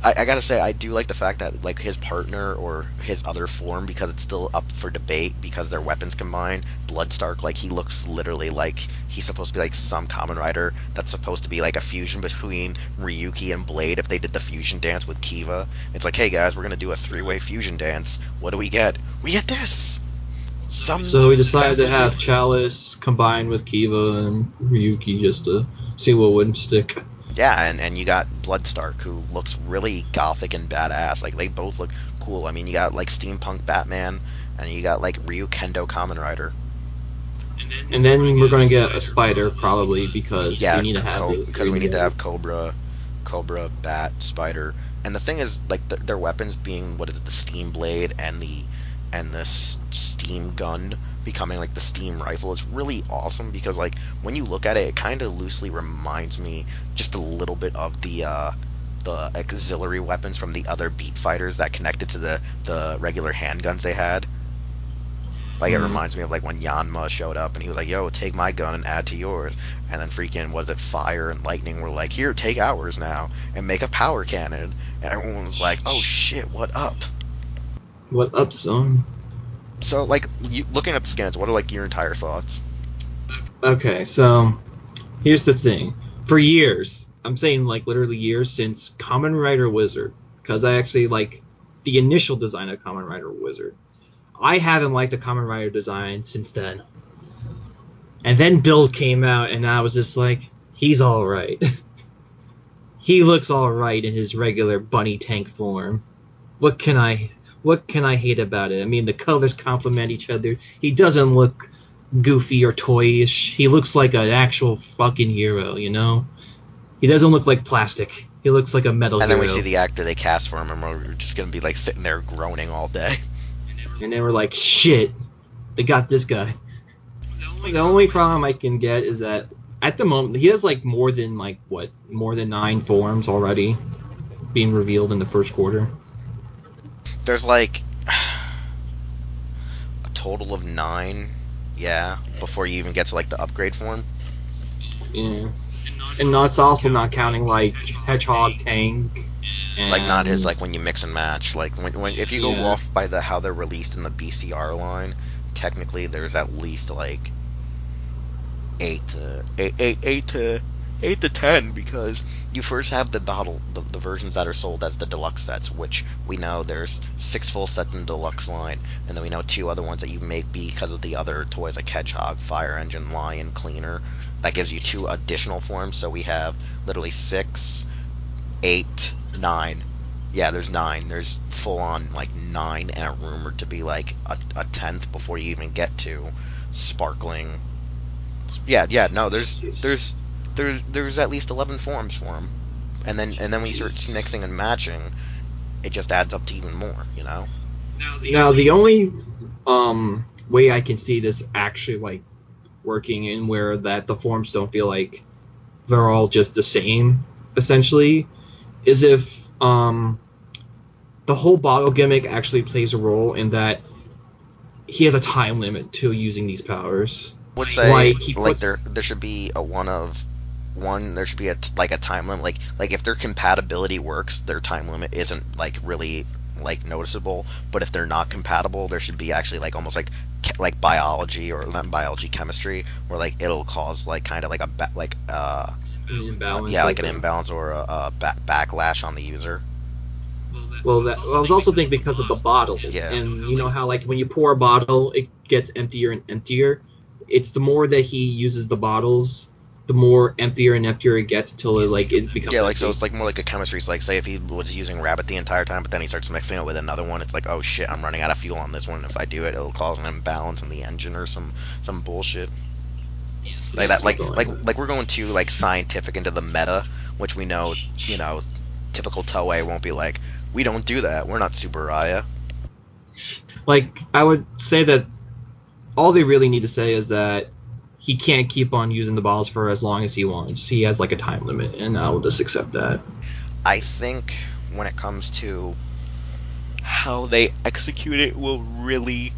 [SPEAKER 1] I gotta say, I do like the fact that like his partner or his other form, because it's still up for debate because their weapons combine. Bloodstark, like he looks literally like he's supposed to be like some Kamen Rider that's supposed to be like a fusion between Ryuki and Blade. If they did the fusion dance with Kiva, it's like, hey guys, we're gonna do a 3-way fusion dance. What do we get? We get this.
[SPEAKER 2] So we decided to have Chalice combined with Kiva and Ryuki just to see what would stick.
[SPEAKER 1] Yeah, and you got Bloodstark, who looks really gothic and badass. Like, they both look cool. I mean, you got, like, steampunk Batman, and you got, like, Ryu Kendo Kamen Rider.
[SPEAKER 2] And then we're going to get a spider, probably, because
[SPEAKER 1] Yeah,
[SPEAKER 2] we need to have those.
[SPEAKER 1] because we need to have Cobra, Bat, Spider, and the thing is, like their weapons being what is it, the Steam Blade and the Steam Gun becoming like the Steam Rifle is really awesome because like when you look at it, it kind of loosely reminds me just a little bit of the auxiliary weapons from the other Beat Fighters that connected to the regular handguns they had. Like, it reminds me of, like, when Yanma showed up, and he was like, yo, take my gun and add to yours. And then freaking, what is it, Fire and Lightning were like, here, take ours now, and make a power cannon. And everyone was like, oh, shit, what up?
[SPEAKER 2] What up, son?
[SPEAKER 1] So, like, looking at the skins, what are, like, your entire thoughts?
[SPEAKER 2] Okay, so, here's the thing. For years, I'm saying, like, literally years since Kamen Rider Wizard, because I actually like the initial design of Kamen Rider Wizard. I haven't liked the Kamen Rider design since then. And then Build came out, and I was just like, he's alright. He looks alright in his regular bunny tank form. What can I hate about it? I mean, the colors complement each other. He doesn't look goofy or toyish. He looks like an actual fucking hero, you know? He doesn't look like plastic. He looks like a metal hero.
[SPEAKER 1] And then we see the actor they cast for him, and we're just gonna be, like, sitting there groaning all day.
[SPEAKER 2] And they were like, shit, they got this guy. The only problem I can get is that at the moment he has like more than 9 forms already being revealed in the first quarter.
[SPEAKER 1] There's like a total of 9, yeah, before you even get to like the upgrade form.
[SPEAKER 2] Yeah. And that's also not counting like Hedgehog Tank. And
[SPEAKER 1] like not his like when you mix and match, like when if you go off by how they're released in the BCR line, technically there's at least like 8 to 10, because you first have the versions that are sold as the deluxe sets, which we know there's 6 full sets in the deluxe line, and then we know 2 other ones that you make because of the other toys like Hedgehog, Fire Engine, Lion, Cleaner. That gives you 2 additional forms, so we have literally 6, 8, 9. Yeah, there's 9. There's full on like 9, and rumored to be like a 10th before you even get to Sparkling. Yeah, no, there's at least 11 forms for him, and then when you start mixing and matching, it just adds up to even more, you know.
[SPEAKER 2] Now the only way I can see this actually like working in where that the forms don't feel like they're all just the same essentially is if the whole bottle gimmick actually plays a role in that he has a time limit to using these powers.
[SPEAKER 1] I would say there should be a there should be a time limit, like if their compatibility works, their time limit isn't like really like noticeable, but if they're not compatible, there should be actually like almost like biology, or not biology, chemistry, where like it'll cause like kind of like an imbalance, like an imbalance or a backlash on the user.
[SPEAKER 2] Well, I was also thinking because of the bottle, and you know how like when you pour a bottle, it gets emptier and emptier. It's the more that he uses the bottles, the more emptier and emptier it gets until it becomes
[SPEAKER 1] like
[SPEAKER 2] empty.
[SPEAKER 1] So it's like more like a chemistry. So like say if he was using Rabbit the entire time, but then he starts mixing it with another one, it's like, oh shit, I'm running out of fuel on this one. If I do it, it'll cause an imbalance in the engine or some bullshit like that. Like we're going too like scientific into the meta, which we know, you know, typical Toei won't be like, we don't do that. We're not Subaraya.
[SPEAKER 2] Like I would say that all they really need to say is that he can't keep on using the bottles for as long as he wants. He has like a time limit, and I'll just accept that.
[SPEAKER 1] I think when it comes to how they execute it will really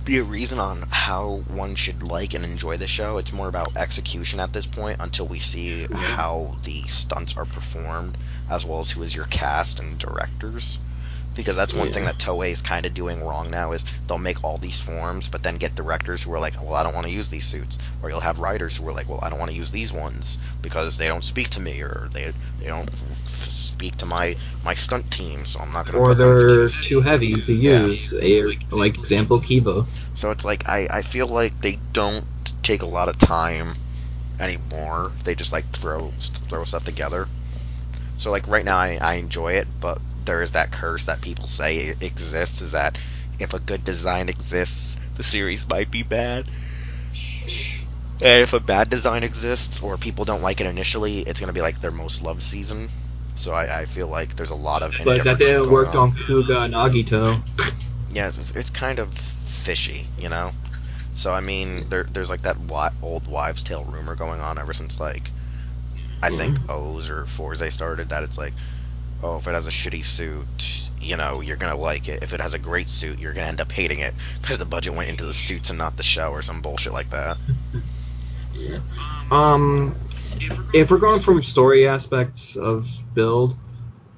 [SPEAKER 1] be a reason on how one should like and enjoy the show. It's more about execution at this point until we see how the stunts are performed, as well as who is your cast and directors. Because that's one thing that Toei is kind of doing wrong now, is they'll make all these forms, but then get directors who are like, well, I don't want to use these suits. Or you'll have writers who are like, well, I don't want to use these ones because they don't speak to me, or they don't speak to my stunt team, so I'm not going to
[SPEAKER 2] Or
[SPEAKER 1] put them
[SPEAKER 2] they're
[SPEAKER 1] these.
[SPEAKER 2] too heavy to use. Like example, Kiva.
[SPEAKER 1] So it's like, I feel like they don't take a lot of time anymore. They just like throw stuff together. So like right now I enjoy it, but there is that curse that people say exists, is that if a good design exists, the series might be bad. And if a bad design exists, or people don't like it initially, it's going to be like their most loved season. So I feel like there's a lot of
[SPEAKER 2] But that they worked on Kuga and Agito.
[SPEAKER 1] Yeah, it's kind of fishy, you know? So, I mean, there's like that old wives' tale rumor going on ever since, like, I think O's or Forze started, that it's like, oh, if it has a shitty suit, you know, you're gonna like it. If it has a great suit, you're gonna end up hating it, because the budget went into the suits and not the show, or some bullshit like that.
[SPEAKER 2] If we're going from story aspects of Build,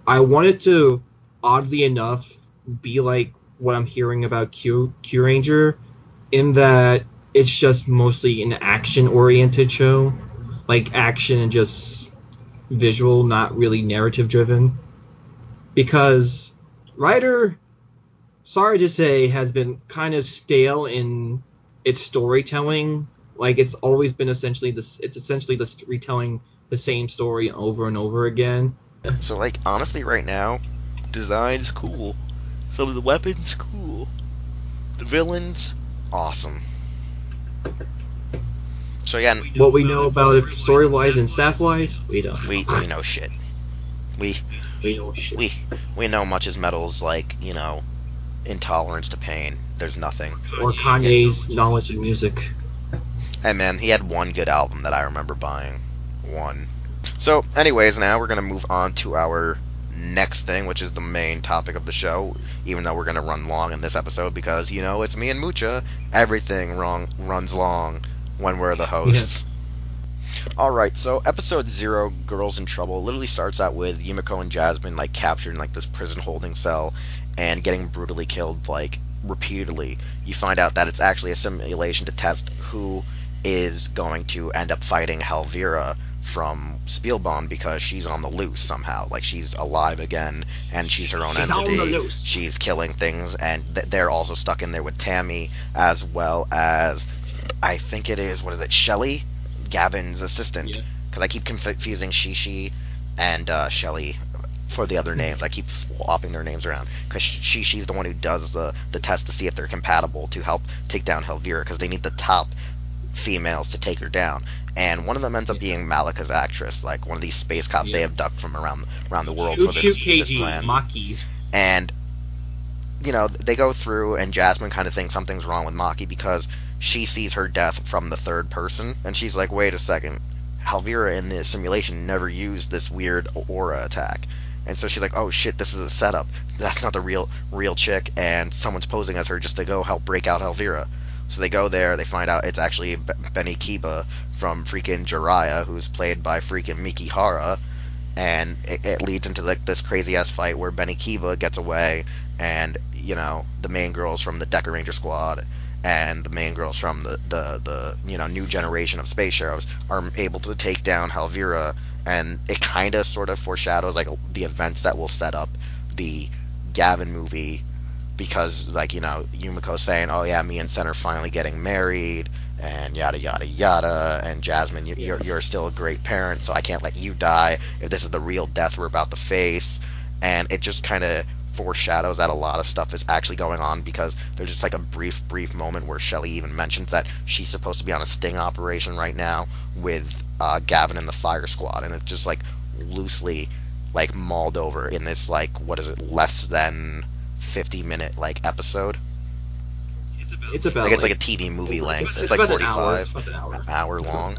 [SPEAKER 2] I want it to, oddly enough, be like what I'm hearing about Q-Ranger, in that it's just mostly an action-oriented show. Like, action and just visual, not really narrative-driven. Because Rider, sorry to say, has been kind of stale in its storytelling. Like, it's always been essentially just retelling the same story over and over again.
[SPEAKER 1] So, like, honestly, right now, design's cool. Some of the weapons, cool. The villains, awesome. So, yeah.
[SPEAKER 2] What we know about it story-wise and staff-wise, we don't.
[SPEAKER 1] We know shit. We
[SPEAKER 2] know shit.
[SPEAKER 1] We know much as Metal's, like, you know, intolerance to pain. There's nothing.
[SPEAKER 2] Or Kanye's knowledge of music.
[SPEAKER 1] Hey, man, he had one good album that I remember buying. One. So, anyways, now we're going to move on to our next thing, which is the main topic of the show, even though we're going to run long in this episode because, you know, it's me and Mucha. Everything runs long when we're the hosts. Yeah. Alright, so episode 0, Girls in Trouble, literally starts out with Yumiko and Jasmine, like, captured in, like, this prison holding cell and getting brutally killed, like, repeatedly. You find out that it's actually a simulation to test who is going to end up fighting Helvira from Spielbahn, because she's on the loose somehow. Like, she's alive again, and she's her own entity. She's killing things, and they're also stuck in there with Tammy, as well as, I think it is, what is it, Shelly? Gavan's assistant. Because I keep confusing Shishi and Shelly for the other names. I keep swapping their names around. Because she's the one who does the test to see if they're compatible to help take down Helvira, because they need the top females to take her down. And one of them ends up being Malika's actress, like one of these space cops they abduct from around the world for this plan.
[SPEAKER 2] Maki.
[SPEAKER 1] And, you know, they go through, and Jasmine kind of thinks something's wrong with Maki because she sees her death from the third person, and she's like, wait a second, Helvira in the simulation never used this weird aura attack. And so she's like, oh shit, this is a setup. That's not the real chick, and someone's posing as her just to go help break out Helvira. So they go there, they find out it's actually Benny Kiba from freaking Jiraiya, who's played by freaking Mikihara, and it leads into like this crazy-ass fight where Benny Kiba gets away, and, you know, the main girls from the Dekaranger squad and the main girls from the you know, new generation of space sheriffs are able to take down Helvira, and it kind of sort of foreshadows, like, the events that will set up the Gavan movie, because, like, you know, Yumiko's saying, oh yeah, me and Sen are finally getting married, and yada yada yada, and Jasmine, you're still a great parent, so I can't let you die if this is the real death we're about to face. And it just kind of foreshadows that a lot of stuff is actually going on, because there's just like a brief moment where Shelly even mentions that she's supposed to be on a sting operation right now with Gavan and the fire squad, and it's just like loosely like mauled over in this, like, what is it, less than 50-minute like episode.
[SPEAKER 2] It's about
[SPEAKER 1] like, it's like a TV movie length. It's like 45, an hour long.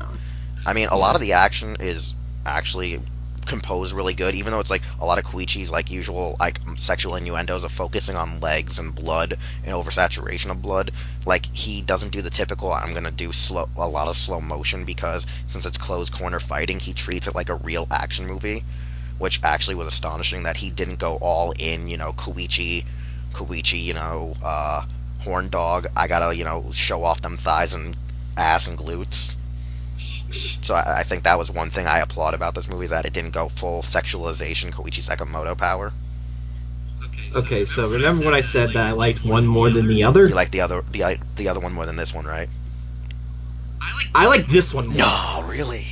[SPEAKER 1] I mean, a lot of the action is actually composed really good, even though it's like a lot of Koichi's like usual like sexual innuendos of focusing on legs and blood and oversaturation of blood. Like, he doesn't do the typical I'm gonna do a lot of slow motion, because since it's closed corner fighting, he treats it like a real action movie, which actually was astonishing that he didn't go all in, you know, Koichi, you know, horn dog, I gotta, you know, show off them thighs and ass and glutes. So I think that was one thing I applaud about this movie, that it didn't go full sexualization Koichi Sakamoto power.
[SPEAKER 2] Okay, so remember when I said that I liked one more than the other?
[SPEAKER 1] You like the other one more than this one, right?
[SPEAKER 2] I like this one more.
[SPEAKER 1] No, really?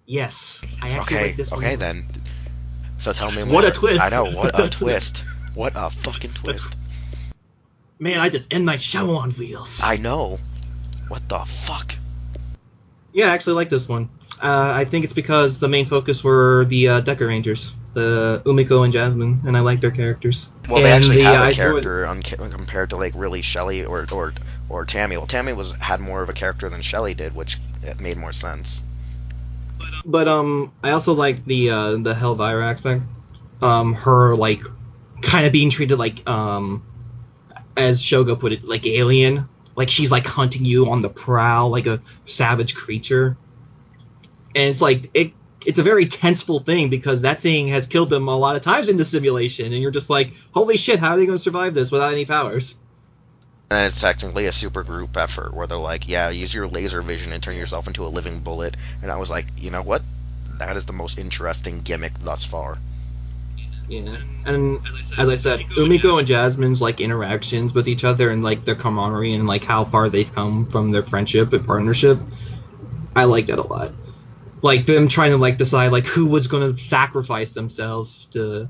[SPEAKER 2] Yes, I actually like this one more.
[SPEAKER 1] Okay, then. So tell me more.
[SPEAKER 2] What a twist!
[SPEAKER 1] I know, what a twist. What a fucking twist.
[SPEAKER 2] Man, I just M. Night Shyamalan Wheelz.
[SPEAKER 1] I know. What the fuck?
[SPEAKER 2] Yeah, I actually like this one. I think it's because the main focus were the Dekarangers, the Umiko and Jasmine, and I like their characters.
[SPEAKER 1] Well, they
[SPEAKER 2] And
[SPEAKER 1] actually have a
[SPEAKER 2] I
[SPEAKER 1] character compared to like really Shelley or Tammy. Well, Tammy had more of a character than Shelley did, which it made more sense.
[SPEAKER 2] But I also like the Helvira aspect. Her like kind of being treated like as Shogo put it, like alien. Like she's like hunting you on the prowl, like a savage creature. And it's like it's a very tenseful thing because that thing has killed them a lot of times in the simulation, and you're just like, holy shit, how are they going to survive this without any powers?
[SPEAKER 1] And it's technically a super group effort where they're like, yeah, use your laser vision and turn yourself into a living bullet. And I was like, you know what? That is the most interesting gimmick thus far.
[SPEAKER 2] Yeah, and as I said, Umiko and Jasmine's like interactions with each other and like their camaraderie and like how far they've come from their friendship and partnership, I like that a lot. Like them trying to like decide like who was going to sacrifice themselves to.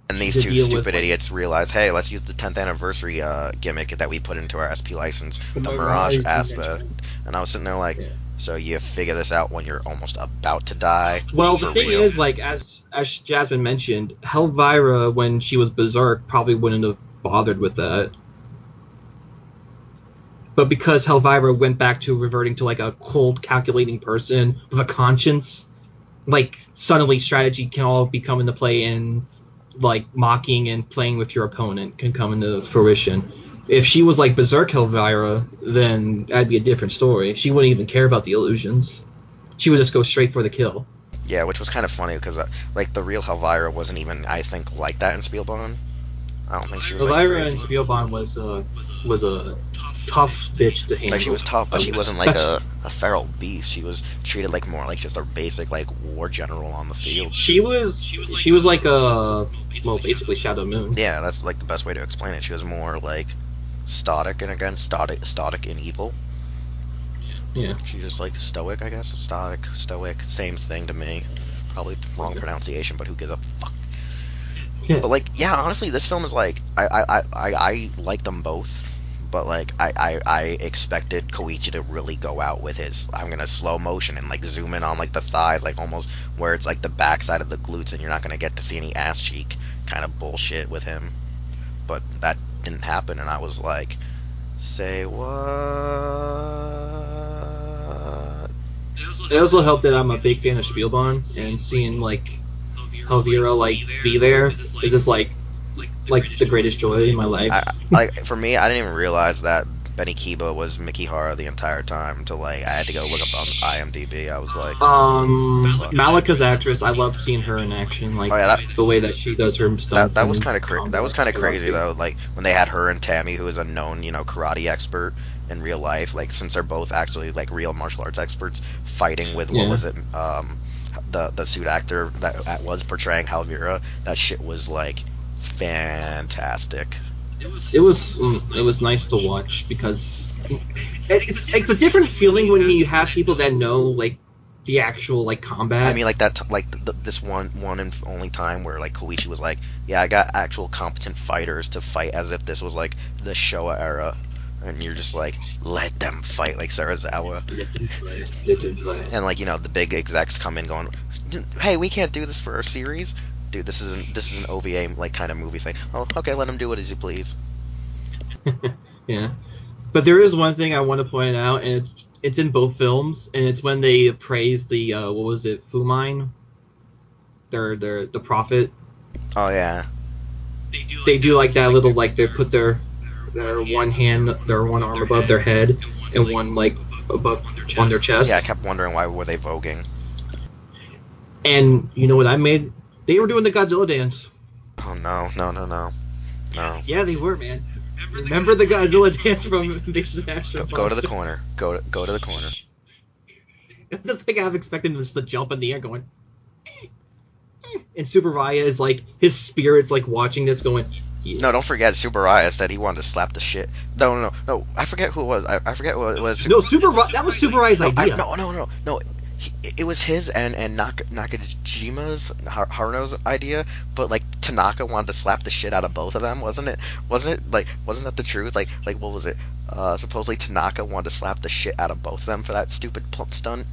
[SPEAKER 1] And these two stupid idiots realize, hey, let's use the 10th anniversary gimmick that we put into our SP license, the Mirage aspect. And I was sitting there like, so you figure this out when you're almost about to die?
[SPEAKER 2] Well, the thing is, like, as Jasmine mentioned, Helvira, when she was Berserk, probably wouldn't have bothered with that. But because Helvira went back to reverting to, like, a cold, calculating person with a conscience, like, suddenly strategy can all be come into play, and, like, mocking and playing with your opponent can come into fruition. If she was like Berserk Helvira, then that'd be a different story. She wouldn't even care about the illusions. She would just go straight for the kill.
[SPEAKER 1] Yeah, which was kind of funny because like the real Helvira wasn't even, I think, like that in Spielborn. I don't think she was
[SPEAKER 2] Helvira
[SPEAKER 1] like crazy.
[SPEAKER 2] in Spielborn was a tough bitch to handle.
[SPEAKER 1] Like she was tough, but she wasn't like a feral beast. She was treated like more like just a basic like war general on the field.
[SPEAKER 2] She was like a basically Shadow Moon.
[SPEAKER 1] Yeah, that's like the best way to explain it. She was more like stoic, and again stoic and evil.
[SPEAKER 2] Yeah.
[SPEAKER 1] She's just like stoic, I guess. Stoic, same thing to me. Probably wrong pronunciation, but who gives a fuck?
[SPEAKER 2] Yeah.
[SPEAKER 1] But like, yeah, honestly, this film is like I like them both. But like I expected Koichi to really go out with his I'm gonna slow motion and like zoom in on like the thighs, like almost where it's like the backside of the glutes and you're not gonna get to see any ass cheek kind of bullshit with him. But that didn't happen, and I was like, say what?
[SPEAKER 2] It also helped that I'm a big fan of Spielborn, and seeing like Helvira like be there is just like the greatest joy in my life.
[SPEAKER 1] For me, I didn't even realize that Benny Kiba was Mikihara the entire time until like I had to go look up on IMDb. I was like,
[SPEAKER 2] Malika's actress, I love seeing her in action, like the way that she does her stuff.
[SPEAKER 1] That was kind of that was kind of crazy though. Like when they had her and Tammy, who is a known karate expert in real life. Like since they're both actually like real martial arts experts, fighting with what was it? The suit actor that was portraying Helvira. That shit was like fantastic.
[SPEAKER 2] It was nice to watch because it's a different feeling when you have people that know like the actual like combat.
[SPEAKER 1] I mean, like that, this one and only time where like Koichi was like, yeah, I got actual competent fighters to fight as if this was like the Showa era, and you're just like, let them fight like Sarazawa.
[SPEAKER 2] Let them fight.
[SPEAKER 1] And like the big execs come in going, hey, we can't do this for our series. Dude, this is an OVA like kind of movie thing. Oh, okay, let him do it as you please.
[SPEAKER 2] Yeah, but there is one thing I want to point out, and it's in both films, and it's when they praise the what was it, Fumine, the prophet.
[SPEAKER 1] Oh yeah.
[SPEAKER 2] They do like that little like they put their one arm above their head and one like above on their chest.
[SPEAKER 1] Yeah, I kept wondering why were they voguing.
[SPEAKER 2] And you know what I made? They were doing the Godzilla dance.
[SPEAKER 1] Oh no.
[SPEAKER 2] Yeah, they were, man. Remember the Godzilla dance from Invasion Astro?
[SPEAKER 1] Go to the corner. Go to the corner.
[SPEAKER 2] I just think I'm expecting this to jump in the air going. And Subaraya is like, his spirit's like watching this going. Yeah.
[SPEAKER 1] No, don't forget Subaraya said he wanted to slap the shit. No. I forget who it was. I forget what it was.
[SPEAKER 2] No, that was Subaraya's idea.
[SPEAKER 1] No. it was his and Nakajima's Haruno's idea, but like Tanaka wanted to slap the shit out of both of them, wasn't it? Wasn't that the truth? Like what was it? Supposedly Tanaka wanted to slap the shit out of both of them for that stupid stunt.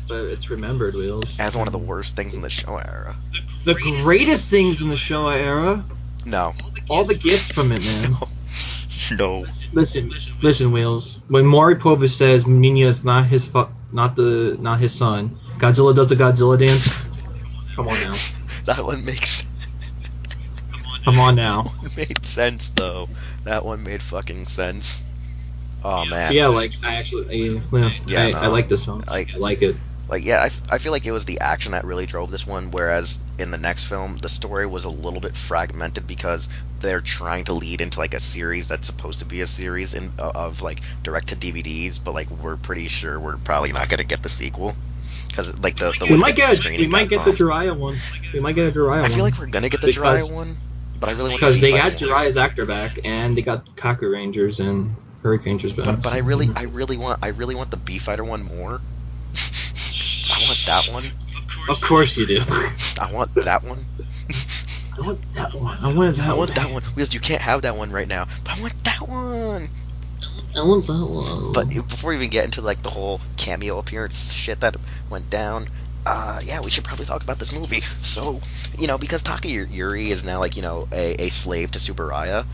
[SPEAKER 2] But it's remembered, Wheelz.
[SPEAKER 1] As one of the worst things in the Showa era.
[SPEAKER 2] The greatest things in the Showa era?
[SPEAKER 1] No.
[SPEAKER 2] All the gifts from it, man.
[SPEAKER 1] No.
[SPEAKER 2] Listen, Wheelz. When Moripova says Minya is not his son, Godzilla does the Godzilla dance. Come on now.
[SPEAKER 1] That one makes.
[SPEAKER 2] Come on now.
[SPEAKER 1] That one made sense though. That one made fucking sense. Oh man.
[SPEAKER 2] Yeah, like I like this one. I like it.
[SPEAKER 1] Like, yeah, I feel like it was the action that really drove this one, whereas in the next film, the story was a little bit fragmented because they're trying to lead into, like, a series that's supposed to be a series of like, direct-to-DVDs, but, like, we're pretty sure we're probably not going to get the sequel. Because, like,
[SPEAKER 2] we might get the Jiraiya one. We might get a Jiraiya one.
[SPEAKER 1] I feel like we're going to get the Jiraiya one, but I really want
[SPEAKER 2] because they got Jiraiya's actor back, and they got Kaku Rangers and Hurricane Rangers back.
[SPEAKER 1] But I really want the B-Fighter one more. I want that one.
[SPEAKER 2] Of course you do.
[SPEAKER 1] I want that one.
[SPEAKER 2] I want that one. I want that one.
[SPEAKER 1] Because you can't have that one right now. But I want that one.
[SPEAKER 2] I want that one.
[SPEAKER 1] But before we even get into like the whole cameo appearance shit that went down, yeah, we should probably talk about this movie. So, because Taka Yuri is now like, a slave to Tsuburaya,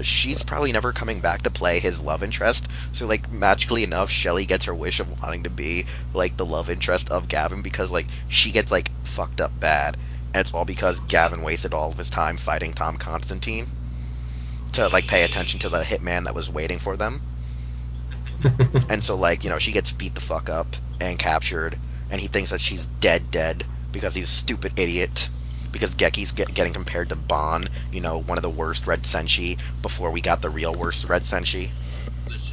[SPEAKER 1] she's probably never coming back to play his love interest. So, like, magically enough, Shelly gets her wish of wanting to be, like, the love interest of Gavan because, like, she gets, like, fucked up bad. And it's all because Gavan wasted all of his time fighting Tom Constantine to, like, pay attention to the hitman that was waiting for them. And so, like, she gets beat the fuck up and captured, and he thinks that she's dead because he's a stupid idiot. Because Geki's getting compared to Bon, one of the worst Red Senshi before we got the real worst Red Senshi.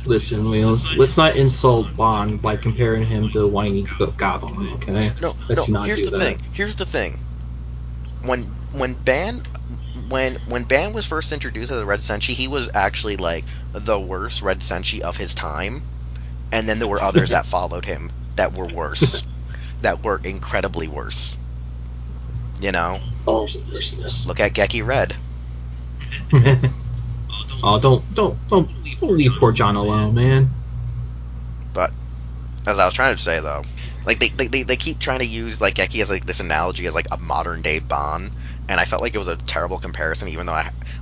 [SPEAKER 2] Listen, Wheelz, let's not insult Bon by comparing him to whiny Gavan, okay?
[SPEAKER 1] No, Here's the thing. When Ban was first introduced as a Red Senshi, he was actually like the worst Red Senshi of his time, and then there were others that followed him that were worse, that were incredibly worse.
[SPEAKER 2] Oh, worseness.
[SPEAKER 1] Look at Geki Red.
[SPEAKER 2] Oh, don't leave poor John alone, man.
[SPEAKER 1] But as I was trying to say though, like they keep trying to use like Geki as like this analogy as like a modern day Bon, and I felt like it was a terrible comparison, even though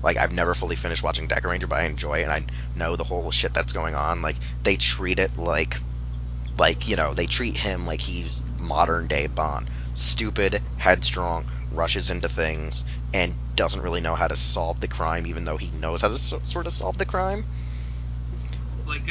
[SPEAKER 1] I've never fully finished watching Dekaranger, but I enjoy it and I know the whole shit that's going on. Like they treat it like they treat him like he's modern day Bon. Stupid, headstrong, rushes into things, and doesn't really know how to solve the crime, even though he knows how to sort of solve the crime.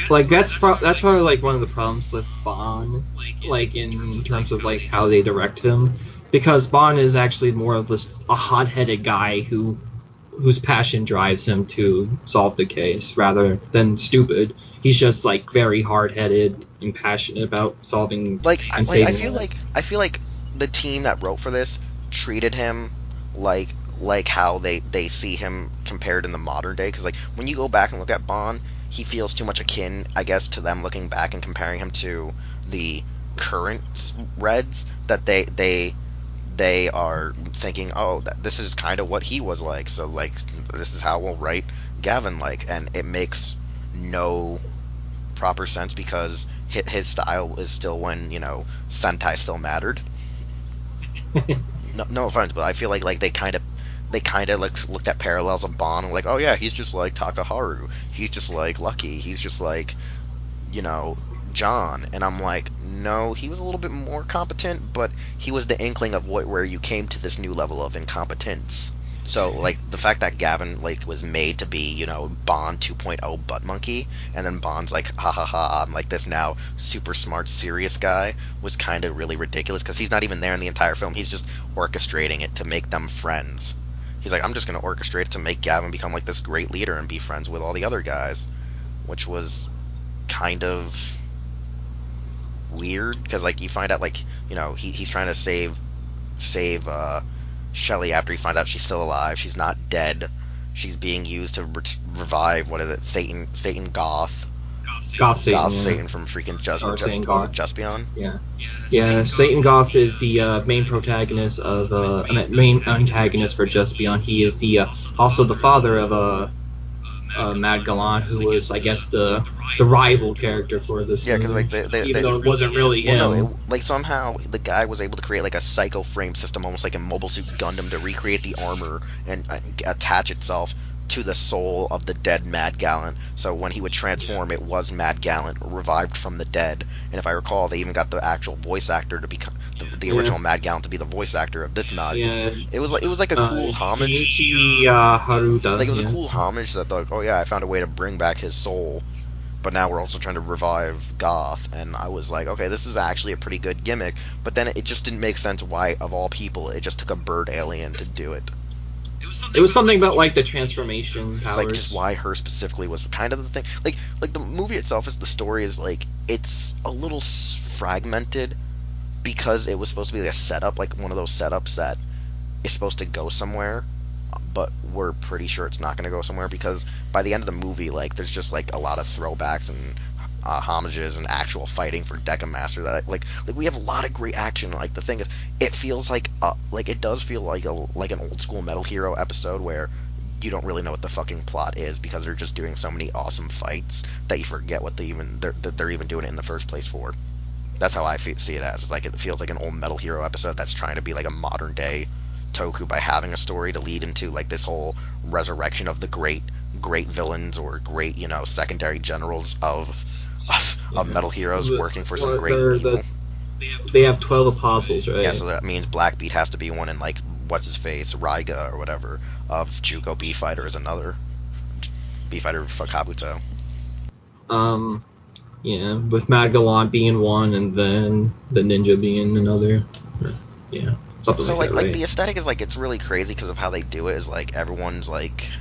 [SPEAKER 2] Like that's probably like one of the problems with Bon, like in terms of like how they direct him, because Bon is actually more of a hot-headed guy whose passion drives him to solve the case rather than stupid. He's just like very hard-headed and passionate about solving. I
[SPEAKER 1] feel like the team that wrote for this treated him like how they see him compared in the modern day, because like when you go back and look at Bon, he feels too much akin, I guess, to them looking back and comparing him to the current Reds, that they are thinking, oh, this is kind of what he was like, so like this is how we'll write Gavan like, and it makes no proper sense because his style is still when Sentai still mattered. No offense, but I feel like they kind of like looked at parallels of Bon and like, oh yeah, he's just like Takaharu, he's just like Lucky, he's just like John, and I'm like, no, he was a little bit more competent, but he was the inkling of where you came to this new level of incompetence. So like the fact that Gavan like was made to be Bon 2.0 butt monkey, and then Bon's like, ha ha ha, I'm like this now super smart serious guy, was kind of really ridiculous because he's not even there in the entire film. He's just orchestrating it to make them friends. He's like, I'm just going to orchestrate it to make Gavan become like this great leader and be friends with all the other guys, which was kind of weird because like you find out like he's trying to save Shelly after he finds out she's still alive. She's not dead. She's being used to revive, what is it, Satan Goth,
[SPEAKER 2] Goth Satan.
[SPEAKER 1] Goth
[SPEAKER 2] Yeah.
[SPEAKER 1] Satan from freaking
[SPEAKER 2] Or Satan
[SPEAKER 1] was
[SPEAKER 2] Goth.
[SPEAKER 1] it Just Beyond?
[SPEAKER 2] Yeah. Yeah, Satan Goth is the main protagonist of main antagonist for Just Beyond. He is the also the father of Mad Gallant, who was, I guess, the rival character for this
[SPEAKER 1] Yeah, because
[SPEAKER 2] movie,
[SPEAKER 1] like
[SPEAKER 2] even though it wasn't really him.
[SPEAKER 1] Well, no, like somehow the guy was able to create like a psycho frame system, almost like a Mobile Suit Gundam, to recreate the armor and attach itself to the soul of the dead Mad Gallant. So when he would transform, it was Mad Gallant revived from the dead. And if I recall, they even got the actual voice actor to become the original Mad Gallant to be the voice actor of this Mad.
[SPEAKER 2] Yeah.
[SPEAKER 1] It was like a cool homage.
[SPEAKER 2] Shinichi Haruta.
[SPEAKER 1] Like it was a cool homage that like, oh yeah, I found a way to bring back his soul, but now we're also trying to revive Goth. And I was like, okay, this is actually a pretty good gimmick. But then it just didn't make sense why, of all people, it just took a bird alien to do it.
[SPEAKER 2] It was something about like the transformation powers.
[SPEAKER 1] Like just why her specifically was kind of the thing. Like the movie itself is the story is like it's a little fragmented because it was supposed to be like a setup, like one of those setups that is supposed to go somewhere, but we're pretty sure it's not going to go somewhere because by the end of the movie, like there's just like a lot of throwbacks and homages and actual fighting for Dekamaster. That like we have a lot of great action. Like the thing is, it feels like it does feel like an old school Metal Hero episode where you don't really know what the fucking plot is because they're just doing so many awesome fights that you forget what they're even doing it in the first place for. That's how I see it as. Like it feels like an old Metal Hero episode that's trying to be like a modern day Toku by having a story to lead into like this whole resurrection of the great villains or great secondary generals of Metal Heroes working for some great evil.
[SPEAKER 2] They have 12 apostles, right?
[SPEAKER 1] Yeah, so that means Blackbeard has to be one, and like what's his face, Raiga or whatever of Jugo B-Fighter is another. B-Fighter for Kabuto.
[SPEAKER 2] Yeah, with Mad Gallant being one, and then the ninja being another. Yeah, something
[SPEAKER 1] so
[SPEAKER 2] like that, right?
[SPEAKER 1] the aesthetic is like it's really crazy because of how they do it. Is like everyone's like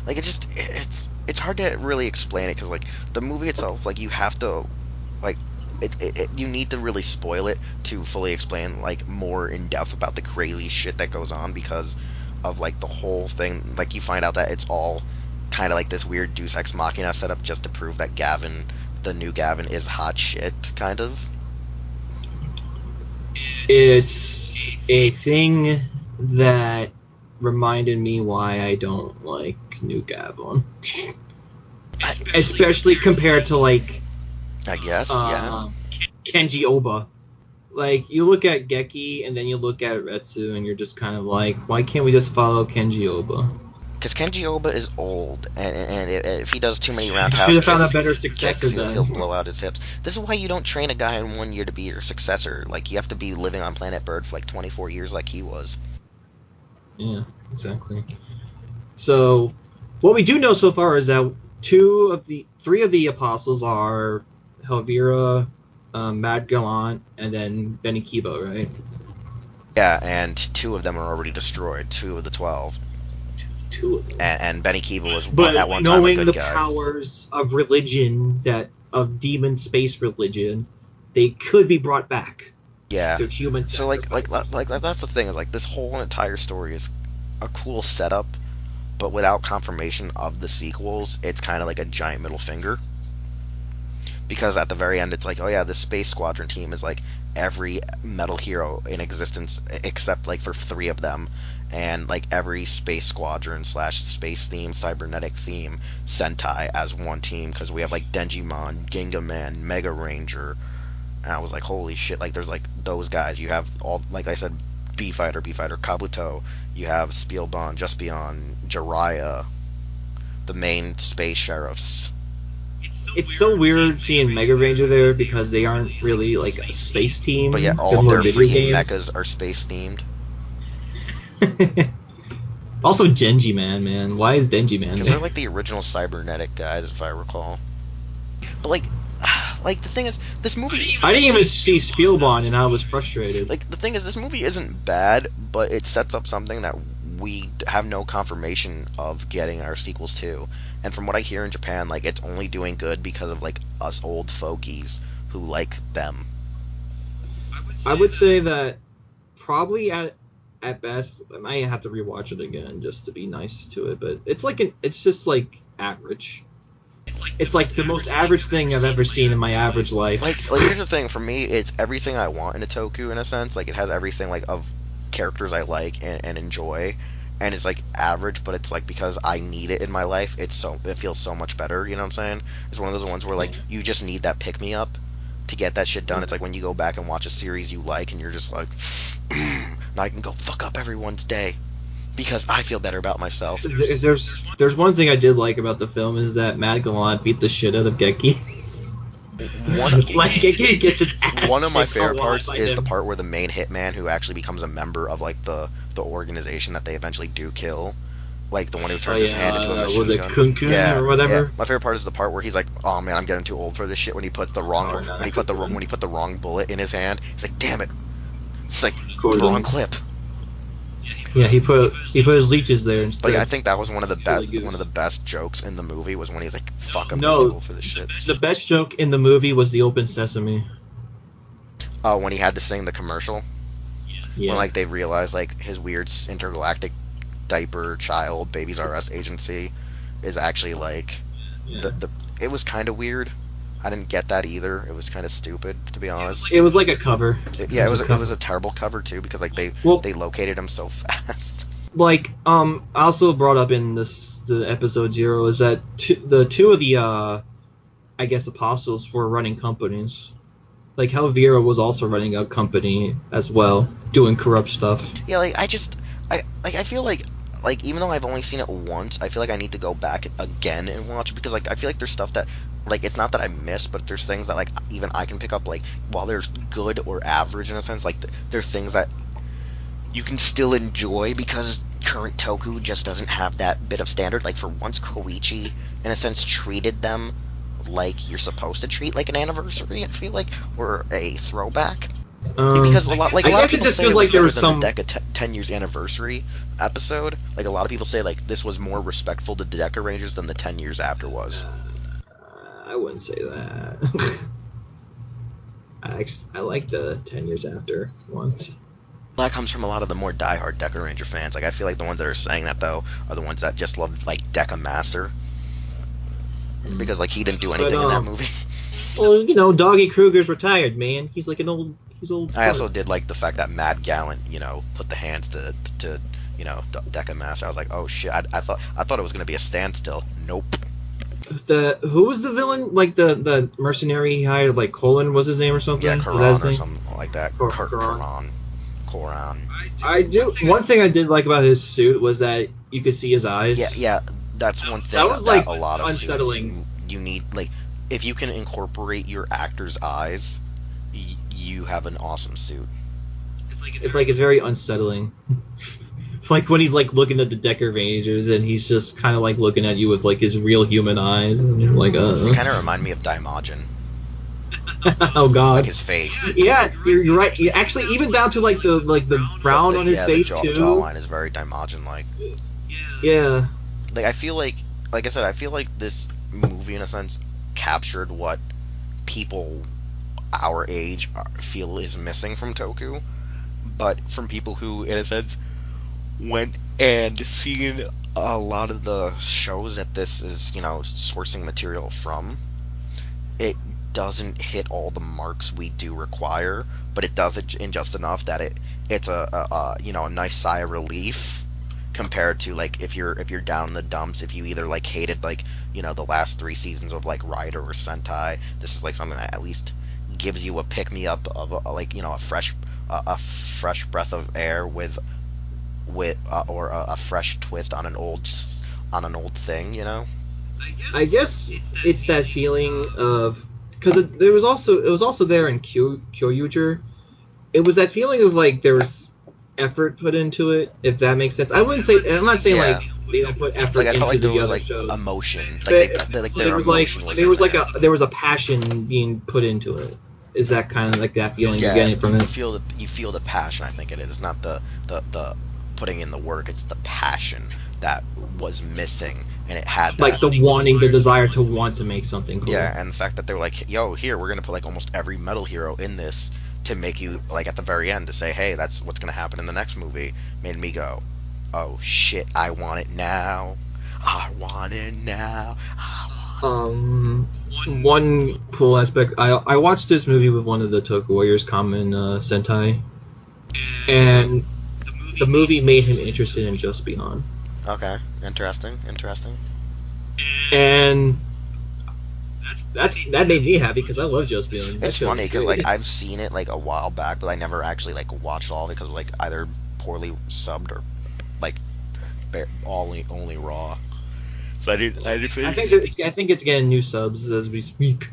[SPEAKER 1] it's hard to really explain it because like the movie itself, like you have to like you need to really spoil it to fully explain like more in depth about the crazy shit that goes on because of like the whole thing. Like you find out that it's all kind of like this weird Deus Ex Machina setup just to prove that Gavan, the new Gavan, is hot shit, kind of.
[SPEAKER 2] It's a thing that reminded me why I don't like new Gavan. Especially compared to like
[SPEAKER 1] I guess, yeah.
[SPEAKER 2] Kenji Oba. Like you look at Geki and then you look at Retsu and you're just kind of like, why can't we just follow Kenji Oba?
[SPEAKER 1] Because Kenji Oba is old, and if he does too many roundhouse
[SPEAKER 2] kicks, found a better successor
[SPEAKER 1] he'll blow out his hips. This is why you don't train a guy in 1 year to be your successor. Like, you have to be living on Planet Bird for like 24 years like he was.
[SPEAKER 2] Yeah, exactly. So, what we do know so far is that three of the apostles are Helvira, Mad Gallant, and then Benikiba, right?
[SPEAKER 1] Yeah, and 2 of them are already destroyed. 2 of the 12.
[SPEAKER 2] 2 of them.
[SPEAKER 1] And Benikiba was
[SPEAKER 2] but
[SPEAKER 1] at one time a good guy.
[SPEAKER 2] Knowing the powers of religion, of demon space religion, they could be brought back.
[SPEAKER 1] Yeah.
[SPEAKER 2] To human.
[SPEAKER 1] So like that's the thing is like this whole entire story is a cool setup, but without confirmation of the sequels, it's kind of like a giant middle finger. Because at the very end, it's like, oh yeah, this Space Squadron team is like every Metal Hero in existence except like for 3 of them. And like every Space Squadron / space theme, cybernetic theme Sentai as one team, because we have like Dengimon, Gingaman, Mega Ranger, and I was like, holy shit! Like there's like those guys. You have all, like I said, B-Fighter, Kabuto. You have Spielbahn, Just Beyond, Jiraiya, the main space sheriffs.
[SPEAKER 2] It's so weird seeing Mega Ranger there because they aren't really like a space team.
[SPEAKER 1] But yeah, all their freaking mechas are space themed.
[SPEAKER 2] Also Denji man. Why is Denji man?
[SPEAKER 1] Because they're like the original cybernetic guys, if I recall. But like the thing is, this movie.
[SPEAKER 2] I didn't even see Spielbahn, and I was frustrated.
[SPEAKER 1] Like the thing is, this movie isn't bad, but it sets up something that we have no confirmation of getting our sequels to. And from what I hear in Japan, like it's only doing good because of like us old fogies who like them.
[SPEAKER 2] I would say that probably at best, I might have to rewatch it again just to be nice to it, but it's just like average. it's like the most average thing I've ever seen in my average life.
[SPEAKER 1] Like here's the thing, for me, it's everything I want in a toku, in a sense. Like, it has everything, like, of characters I like and enjoy, and it's, like, average, but it's, like, because I need it in my life, it feels so much better, you know what I'm saying? It's one of those ones where, like, you just need that pick-me-up to get that shit done. It's like when you go back and watch a series you like, and you're just like, now I can go fuck up everyone's day, because I feel better about myself.
[SPEAKER 2] There's one thing I did like about the film is that Mad Gallant beat the shit out of Geki. Geki gets his ass.
[SPEAKER 1] One of my favorite parts is the part where the main hitman, who actually becomes a member of, like, the organization that they eventually do kill, like the one who turns his hand into a machine
[SPEAKER 2] was it
[SPEAKER 1] gun.
[SPEAKER 2] Kun or whatever?
[SPEAKER 1] Yeah. My favorite part is the part where he's like, "Oh man, I'm getting too old for this shit." When he puts the wrong when he put the wrong bullet in his hand, he's like, "Damn it!" It's like the wrong clip.
[SPEAKER 2] Yeah, he put his leeches there instead.
[SPEAKER 1] Like, I think that was one of the best jokes in the movie, was when he's like, "Fuck, I'm too old for this shit."
[SPEAKER 2] The best joke in the movie was the Open Sesame.
[SPEAKER 1] Oh, when he had to sing the commercial.
[SPEAKER 2] Yeah.
[SPEAKER 1] When, like, they realized, like, his weird intergalactic diaper child Babies R Us agency is actually, like, it was kind of weird. I didn't get that either. It was kind of stupid, to be honest.
[SPEAKER 2] It was like a cover.
[SPEAKER 1] It was a terrible cover too, because, like, they located him so fast.
[SPEAKER 2] Like, I also brought up in the episode 0 is that the two of the I guess apostles were running companies. Like, Helvira was also running a company as well, doing corrupt stuff.
[SPEAKER 1] Yeah, like, I feel like even though I've only seen it once, I feel like I need to go back again and watch it, because, like, I feel like there's stuff that, like, it's not that I miss, but there's things that, like, even I can pick up, like, while there's good or average in a sense, like, there's things that you can still enjoy because current toku just doesn't have that bit of standard. Like, for once, Koichi, in a sense, treated them like you're supposed to treat, like, an anniversary, I feel like, or a throwback. Because a lot of people say it was better than the Deca 10 years anniversary episode. Like, a lot of people say, like, this was more respectful to the Dekarangers than the 10 years after was.
[SPEAKER 2] I wouldn't say that. I like the 10 years after ones.
[SPEAKER 1] That comes from a lot of the more diehard Dekaranger fans. Like, I feel like the ones that are saying that, though, are the ones that just love, like, Deca Master. Because, like, he didn't do anything in that movie.
[SPEAKER 2] Well, you know, Doggy Kruger's retired, man. He's like he's old.
[SPEAKER 1] I also did like the fact that Mad Gallant, you know, put the hands to you know, Deca Master. I was like, oh shit, I thought it was gonna be a standstill. Nope.
[SPEAKER 2] Who was the villain? Like the mercenary he hired, like Colin was his name or something?
[SPEAKER 1] Yeah, Koran or something like that. Koran.
[SPEAKER 2] I do. One thing I did like about his suit was that you could see his eyes.
[SPEAKER 1] Yeah, that's one thing.
[SPEAKER 2] That was like
[SPEAKER 1] a lot of
[SPEAKER 2] unsettling.
[SPEAKER 1] You need, like, if you can incorporate your actor's eyes, you have an awesome suit.
[SPEAKER 2] It's very unsettling. Like when he's like looking at the Dekaranger and he's just kind of like looking at you with like his real human eyes, and you're like,
[SPEAKER 1] It kind of remind me of Daimajin.
[SPEAKER 2] Oh god.
[SPEAKER 1] Like his face.
[SPEAKER 2] Yeah, you're right. Actually, even down to like the brown on his face too.
[SPEAKER 1] The jawline is very Daimajin like.
[SPEAKER 2] Yeah.
[SPEAKER 1] Like, I feel like I said, I feel like this movie, in a sense, captured what people our age feel is missing from toku, but from people who, in a sense, went and seen a lot of the shows that this is, you know, sourcing material from. It doesn't hit all the marks we do require, but it does it in just enough that it's a you know, a nice sigh of relief compared to, like, if you're down in the dumps, if you either, like, hated, like, you know, the last 3 seasons of, like, Rider or Sentai. This is, like, something that at least gives you a pick-me-up of like, you know, a fresh breath of air with or a fresh twist on an old thing, you know.
[SPEAKER 2] I guess it's that feeling of, because it was also there in Kyoryuger. It was that feeling of like there was effort put into it, if that makes sense. I'm not saying like they don't put effort into
[SPEAKER 1] like
[SPEAKER 2] the
[SPEAKER 1] there was,
[SPEAKER 2] other
[SPEAKER 1] like,
[SPEAKER 2] show.
[SPEAKER 1] Emotion. Like there was a passion being put into it. Is that kind of like that feeling you're getting from it? You feel the passion. I think it is. It's not the putting in the work. It's the passion that was missing, and it had that,
[SPEAKER 2] like the desire to want to make something cool.
[SPEAKER 1] Yeah, and the fact that they were like, yo, here, we're gonna put like almost every metal hero in this to make you, like, at the very end to say, hey, that's what's gonna happen in the next movie, made me go, oh shit, I want it now. I want it now. I
[SPEAKER 2] One cool aspect. I watched this movie with one of the Toku Warriors, Kamen Sentai,
[SPEAKER 1] Mhm.
[SPEAKER 2] and the movie made him interested in Just Beyond.
[SPEAKER 1] Okay. Interesting.
[SPEAKER 2] And that made me happy because I love Just Beyond. That
[SPEAKER 1] It's
[SPEAKER 2] show
[SPEAKER 1] funny
[SPEAKER 2] is
[SPEAKER 1] because like
[SPEAKER 2] great.
[SPEAKER 1] I've seen it like a while back, but I never actually like watched all because like either poorly subbed or like only raw. So I did
[SPEAKER 2] I
[SPEAKER 1] finish.
[SPEAKER 2] think I think it's getting new subs as we speak.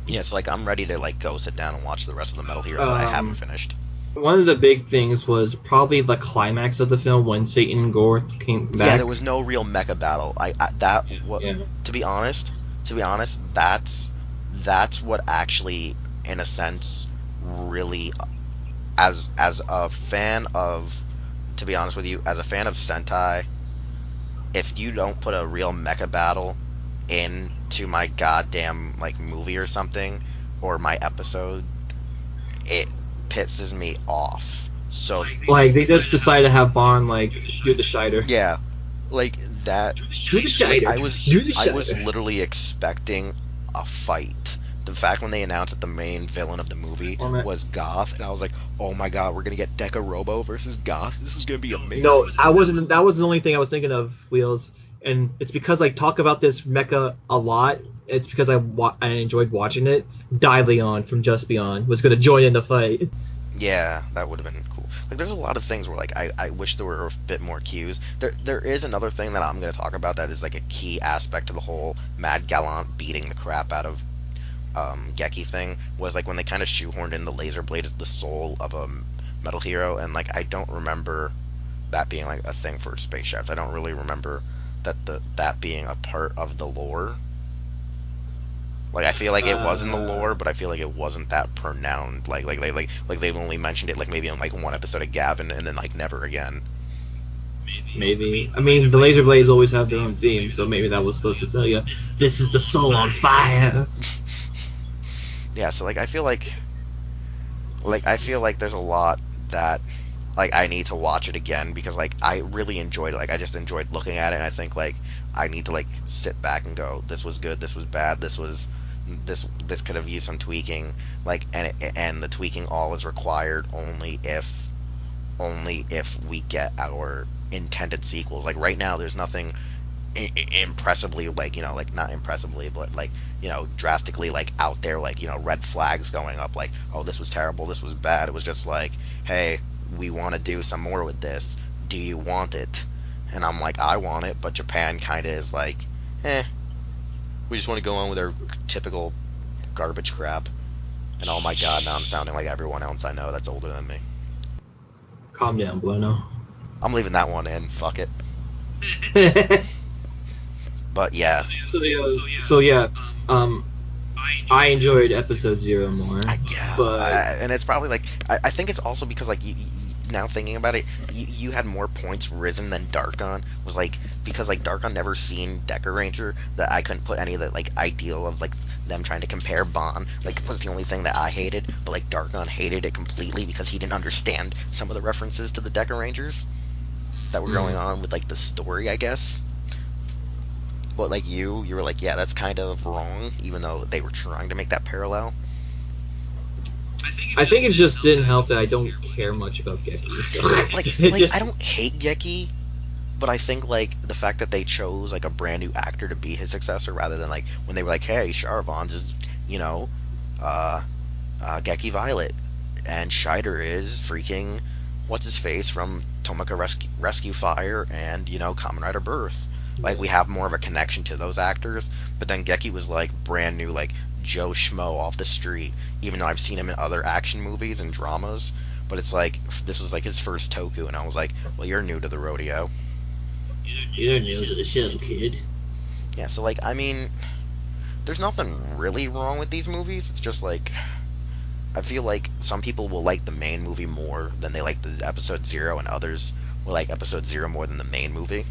[SPEAKER 1] Yeah, so like I'm ready to like go sit down and watch the rest of the Metal Heroes that I haven't
[SPEAKER 2] Um,
[SPEAKER 1] finished.
[SPEAKER 2] One of the big things was probably the climax of the film when Satan Gorth came
[SPEAKER 1] Yeah, there
[SPEAKER 2] back.
[SPEAKER 1] was no real mecha battle. I that what
[SPEAKER 2] Yeah.
[SPEAKER 1] to be honest, that's what actually in a sense really as a fan of to be honest with you, as a fan of Sentai, if you don't put a real mecha battle into my goddamn like movie or something or my episode, it pisses me off. So
[SPEAKER 2] Like they just decided to have Bond like do the Shider.
[SPEAKER 1] yeah, like that.
[SPEAKER 2] Do the
[SPEAKER 1] Like
[SPEAKER 2] Shider. Do the
[SPEAKER 1] I was
[SPEAKER 2] Shider.
[SPEAKER 1] literally expecting a fight. The fact when they announced that the main villain of the movie was Goth, and I was like, oh my god, we're gonna get Deca Robo versus Goth. This is gonna be amazing.
[SPEAKER 2] No, I wasn't. That was the only thing I was thinking of, Wheels. And it's because I talk about this mecha a lot. It's because I enjoyed watching it. Dai Leon from Just Beyond was going to join in the fight.
[SPEAKER 1] Yeah, that would have been cool. Like, there's a lot of things where like I wish there were a bit more cues. There is another thing that I'm gonna talk about that is like a key aspect to the whole Mad Gallant beating the crap out of Geki thing was like when they kind of shoehorned in the laser blade as the soul of a metal hero, and like I don't remember that being like a thing for Space Chefs. I don't really remember that being a part of the lore. Like I feel like it was in the lore, but I feel like it wasn't that pronounced. Like they've only mentioned it like maybe in like one episode of Gavan, and then like never again.
[SPEAKER 2] Maybe. I mean, the laser blades always have their own theme, so maybe that was supposed to tell you this is the soul on fire.
[SPEAKER 1] Yeah, so like I feel like there's a lot that like I need to watch it again because like I really enjoyed it. Like I just enjoyed looking at it, and I think like I need to like sit back and go, this was good, this was bad, this could have used some tweaking. Like and the tweaking all is required only if we get our intended sequels. Like right now, there's nothing impressively like like not impressively but like drastically like out there like red flags going up like, oh, this was terrible, this was bad. It was just like, hey, we want to do some more with this, do you want it? And I'm like, I want it, but Japan kind of is like, we just want to go on with our typical garbage crap. And oh my god, now I'm sounding like everyone else I know that's older than me.
[SPEAKER 2] Calm down, Bruno.
[SPEAKER 1] I'm leaving that one in, fuck it. But yeah.
[SPEAKER 2] So yeah, I enjoyed episode 0 more.
[SPEAKER 1] Yeah,
[SPEAKER 2] but
[SPEAKER 1] and it's probably like I think it's also because like now thinking about it, you had more points risen than Darkon was like because like Darkon never seen Dekaranger that I couldn't put any of the like ideal of like them trying to compare Bond like was the only thing that I hated, but like Darkon hated it completely because he didn't understand some of the references to the Dekarangers that were going on with like the story, I guess. But like you were like, yeah, that's kind of wrong, even though they were trying to make that parallel.
[SPEAKER 2] I think it just didn't help that I don't care much about Geki. So
[SPEAKER 1] I don't hate Geki, but I think like the fact that they chose like a brand new actor to be his successor rather than like when they were like, hey, Charavan's is Geki Violet, and Shider is freaking what's his face from Tomoko Rescue Fire and Kamen Rider Birth. Like we have more of a connection to those actors, but then Geki was like brand new, like Joe Schmo off the street. Even though I've seen him in other action movies and dramas, but it's like this was like his first Toku, and I was like, well, you're new to the rodeo.
[SPEAKER 2] You're new to the show, kid.
[SPEAKER 1] Yeah, so like I mean, there's nothing really wrong with these movies. It's just like I feel like some people will like the main movie more than they like the episode 0, and others will like episode 0 more than the main movie.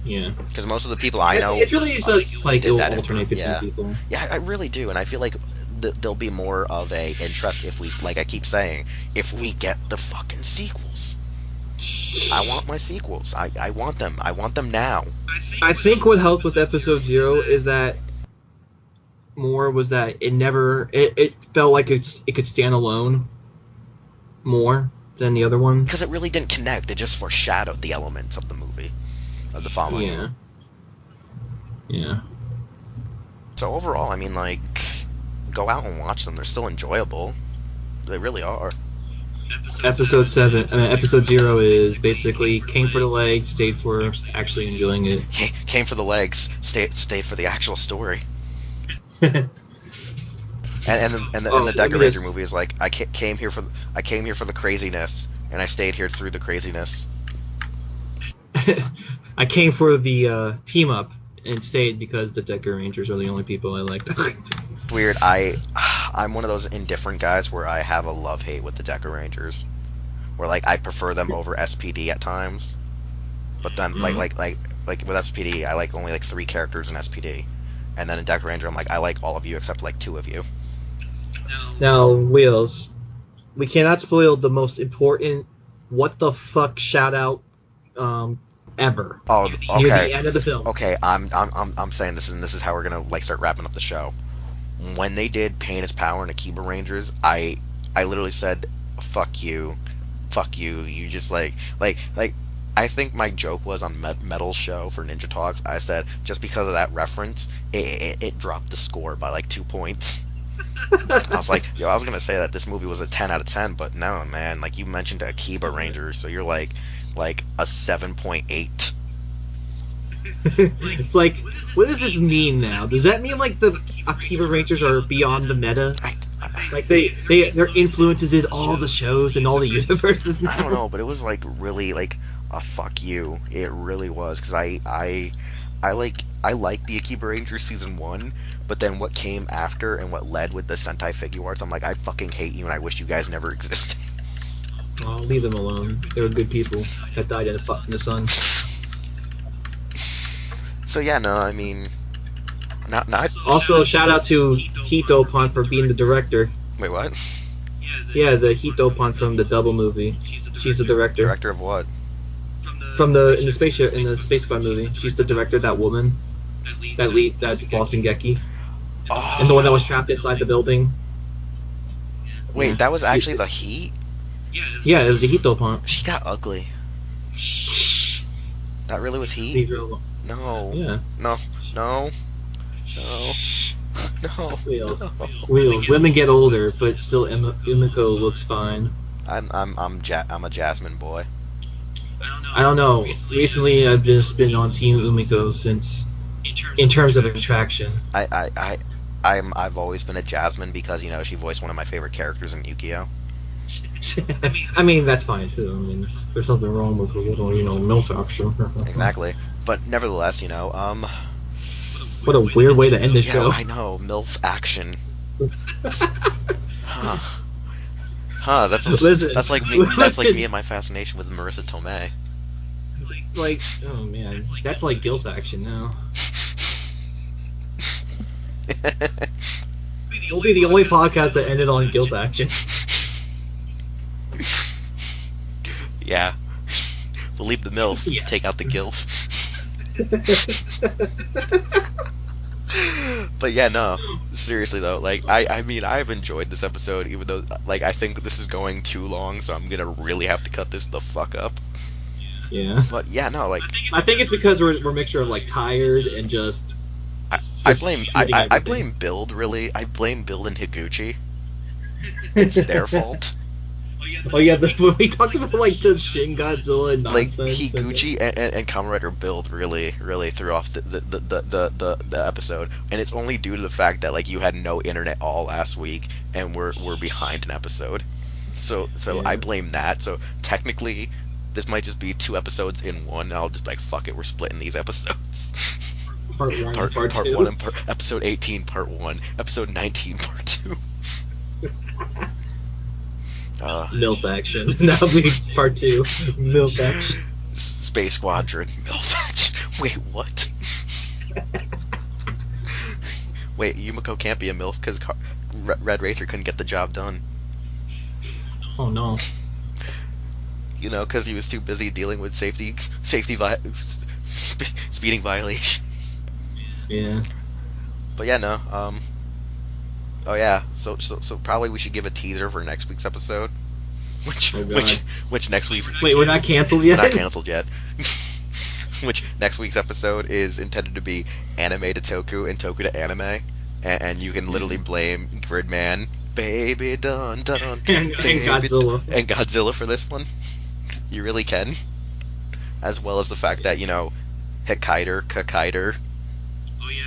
[SPEAKER 2] Yeah.
[SPEAKER 1] Because most of the people I know,
[SPEAKER 2] it's really just like it'll alternate between
[SPEAKER 1] yeah.
[SPEAKER 2] people.
[SPEAKER 1] Yeah, I really do, and I feel like there'll be more of a interest if we, like I keep saying, if we get the fucking sequels. I want my sequels. I want them. I want them now.
[SPEAKER 2] I think what helped with episode 0 is that more was that it felt like it could stand alone more than the other one.
[SPEAKER 1] Because it really didn't connect. It just foreshadowed the elements of the movie, of the following.
[SPEAKER 2] Yeah. Yeah.
[SPEAKER 1] So overall, I mean, like, go out and watch them. They're still enjoyable. They really are.
[SPEAKER 2] Episode 0 is basically came for the legs, stayed for actually enjoying it.
[SPEAKER 1] Came for the legs, stayed for the actual story. and the Dekaranger movie is like, I came here for the craziness, and I stayed here through the craziness.
[SPEAKER 2] I came for the team up and stayed because the Dekarangers are the only people I liked.
[SPEAKER 1] Weird. I'm one of those indifferent guys where I have a love-hate with the Dekarangers, where like I prefer them over SPD at times, but then like with SPD I like only like 3 characters in SPD, and then in Dekaranger I'm like I like all of you except like 2 of you.
[SPEAKER 2] Now, Wheelz, we cannot spoil the most important what the fuck shout out ever.
[SPEAKER 1] Oh, okay.
[SPEAKER 2] Near the end of the film.
[SPEAKER 1] Okay, I'm saying this, and this is how we're gonna like start wrapping up the show. When they did Pain Its Power and Akiba Rangers, I literally said, "Fuck you, you just like." I think my joke was on Metal's show for Ninja Talks. I said just because of that reference, it dropped the score by like 2 points. I was like, yo, I was gonna say that this movie was a 10 out of 10, but no, man. Like you mentioned Akiba Rangers, so you're like a 7.8.
[SPEAKER 2] It's like, what does this mean now? Does that mean like the Akiba Rangers are beyond the meta? Like their influences in all the shows and all the universes now?
[SPEAKER 1] I don't know, but it was like really like a fuck you. It really was, because I like the Akiba Rangers season 1, but then what came after and what led with the Sentai figure arts, I'm like, I fucking hate you and I wish you guys never existed.
[SPEAKER 2] Oh, leave them alone. They were good people that died in the sun.
[SPEAKER 1] So yeah, no, I mean, not.
[SPEAKER 2] Also, shout out to Hito Pon for being the director.
[SPEAKER 1] Wait, what?
[SPEAKER 2] Yeah, the Hito Pon from the Double movie. She's the director.
[SPEAKER 1] Director of what?
[SPEAKER 2] In the Space Squad movie. She's the director. That woman. That's Boston Geki.
[SPEAKER 1] Oh.
[SPEAKER 2] And the one that was trapped inside the building.
[SPEAKER 1] Wait,
[SPEAKER 2] Yeah.
[SPEAKER 1] that was actually the Heat?
[SPEAKER 2] Yeah, it was the Hito Pon.
[SPEAKER 1] She got ugly. That really was Heat? No.
[SPEAKER 2] Yeah.
[SPEAKER 1] No.
[SPEAKER 2] Wheels. Women get older, but still Umiko looks fine.
[SPEAKER 1] I'm a Jasmine boy.
[SPEAKER 2] I don't know. Recently, I've just been on Team Umiko since, in terms of attraction.
[SPEAKER 1] I've always been a Jasmine because, you know, she voiced one of my favorite characters in Yu-Gi-Oh!
[SPEAKER 2] I mean, that's fine too. I mean, there's nothing wrong with a little, MILF action.
[SPEAKER 1] Exactly. But nevertheless, you know,
[SPEAKER 2] What a weird way to end the
[SPEAKER 1] yeah,
[SPEAKER 2] show.
[SPEAKER 1] I know, MILF action. That's like me and my fascination with Marissa Tomei.
[SPEAKER 2] Like, oh man, that's like guilt action now. We'll be the only podcast that ended on guilt action.
[SPEAKER 1] Yeah. We'll leave the MILF,
[SPEAKER 2] Yeah.
[SPEAKER 1] take out the GILF. But yeah, no. Seriously though, like I mean I've enjoyed this episode, even though like I think this is going too long, so I'm gonna really have to cut this the fuck up.
[SPEAKER 2] Yeah.
[SPEAKER 1] But yeah, no, like
[SPEAKER 2] I think it's because we're a mixture of like tired and just.
[SPEAKER 1] I blame
[SPEAKER 2] everything.
[SPEAKER 1] Build, really. I blame Build and Higuchi. It's their fault.
[SPEAKER 2] Oh yeah, when we talked about like the Shin Godzilla
[SPEAKER 1] Like
[SPEAKER 2] nonsense.
[SPEAKER 1] Higuchi and Kamen Rider Build really threw off the episode, and it's only due to the fact that like you had no internet all last week and we're behind an episode. So
[SPEAKER 2] Yeah.
[SPEAKER 1] I blame that. So technically, this might just be 2 episodes in one. I'll just like fuck it, we're splitting these episodes.
[SPEAKER 2] Part 1 and part 2.
[SPEAKER 1] 1 and episode 18 part 1, episode 19 part 2.
[SPEAKER 2] MILF action. That'll be part 2. MILF action.
[SPEAKER 1] Space Squadron MILF action. Wait, what? Wait, Yumiko can't be a MILF because Red Racer couldn't get the job done.
[SPEAKER 2] Oh no.
[SPEAKER 1] You know, because he was too busy dealing with speeding violations.
[SPEAKER 2] Yeah.
[SPEAKER 1] But yeah, no. Oh yeah, so probably we should give a teaser for next week's episode, which
[SPEAKER 2] Oh, God.
[SPEAKER 1] which next week's
[SPEAKER 2] Wait, we're not canceled
[SPEAKER 1] we're
[SPEAKER 2] yet?
[SPEAKER 1] not canceled yet. Which next week's episode is intended to be anime to toku and toku to anime, and you can literally blame Gridman, baby dun dun,
[SPEAKER 2] and
[SPEAKER 1] baby,
[SPEAKER 2] Godzilla.
[SPEAKER 1] and Godzilla for this one. You really can, as well as the fact that Kakaider.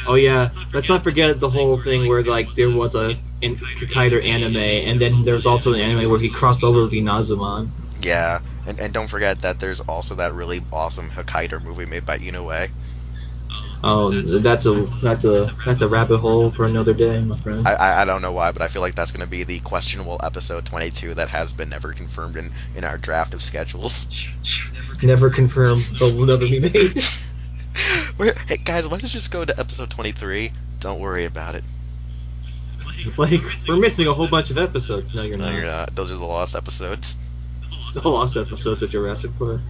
[SPEAKER 2] Oh yeah, let's not forget the whole thing where like there was a Kakaider anime, and then there was also an anime where he crossed over with Inazuma.
[SPEAKER 1] Yeah, and don't forget that there's also that really awesome Hokkaido movie made by Inoue.
[SPEAKER 2] Oh, that's a rabbit hole for another day, my friend.
[SPEAKER 1] I don't know why, but I feel like that's going to be the questionable episode 22 that has been never confirmed in our draft of schedules.
[SPEAKER 2] Never confirmed, but will never be made.
[SPEAKER 1] Hey guys, let's just go to episode 23. Don't worry about it.
[SPEAKER 2] Like, we're missing a whole bunch of episodes. No, you're
[SPEAKER 1] No,
[SPEAKER 2] not.
[SPEAKER 1] you're not. Those are the lost episodes.
[SPEAKER 2] The lost episodes of Jurassic Park.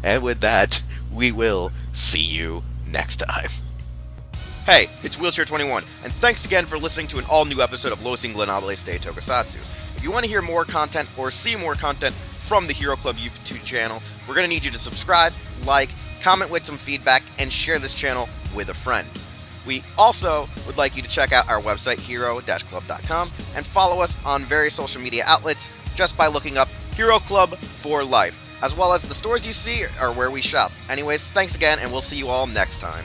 [SPEAKER 1] And with that, we will see you next time. Hey, it's Wheelchair21, and thanks again for listening to an all-new episode of Los Ingobernables de Tokusatsu. If you want to hear more content or see more content from the Hero Club YouTube channel, we're going to need you to subscribe, like, comment with some feedback, and share this channel with a friend. We also would like you to check out our website, hero-club.com, and follow us on various social media outlets just by looking up Hero Club for Life, as well as the stores you see are where we shop. Anyways, thanks again, and we'll see you all next time.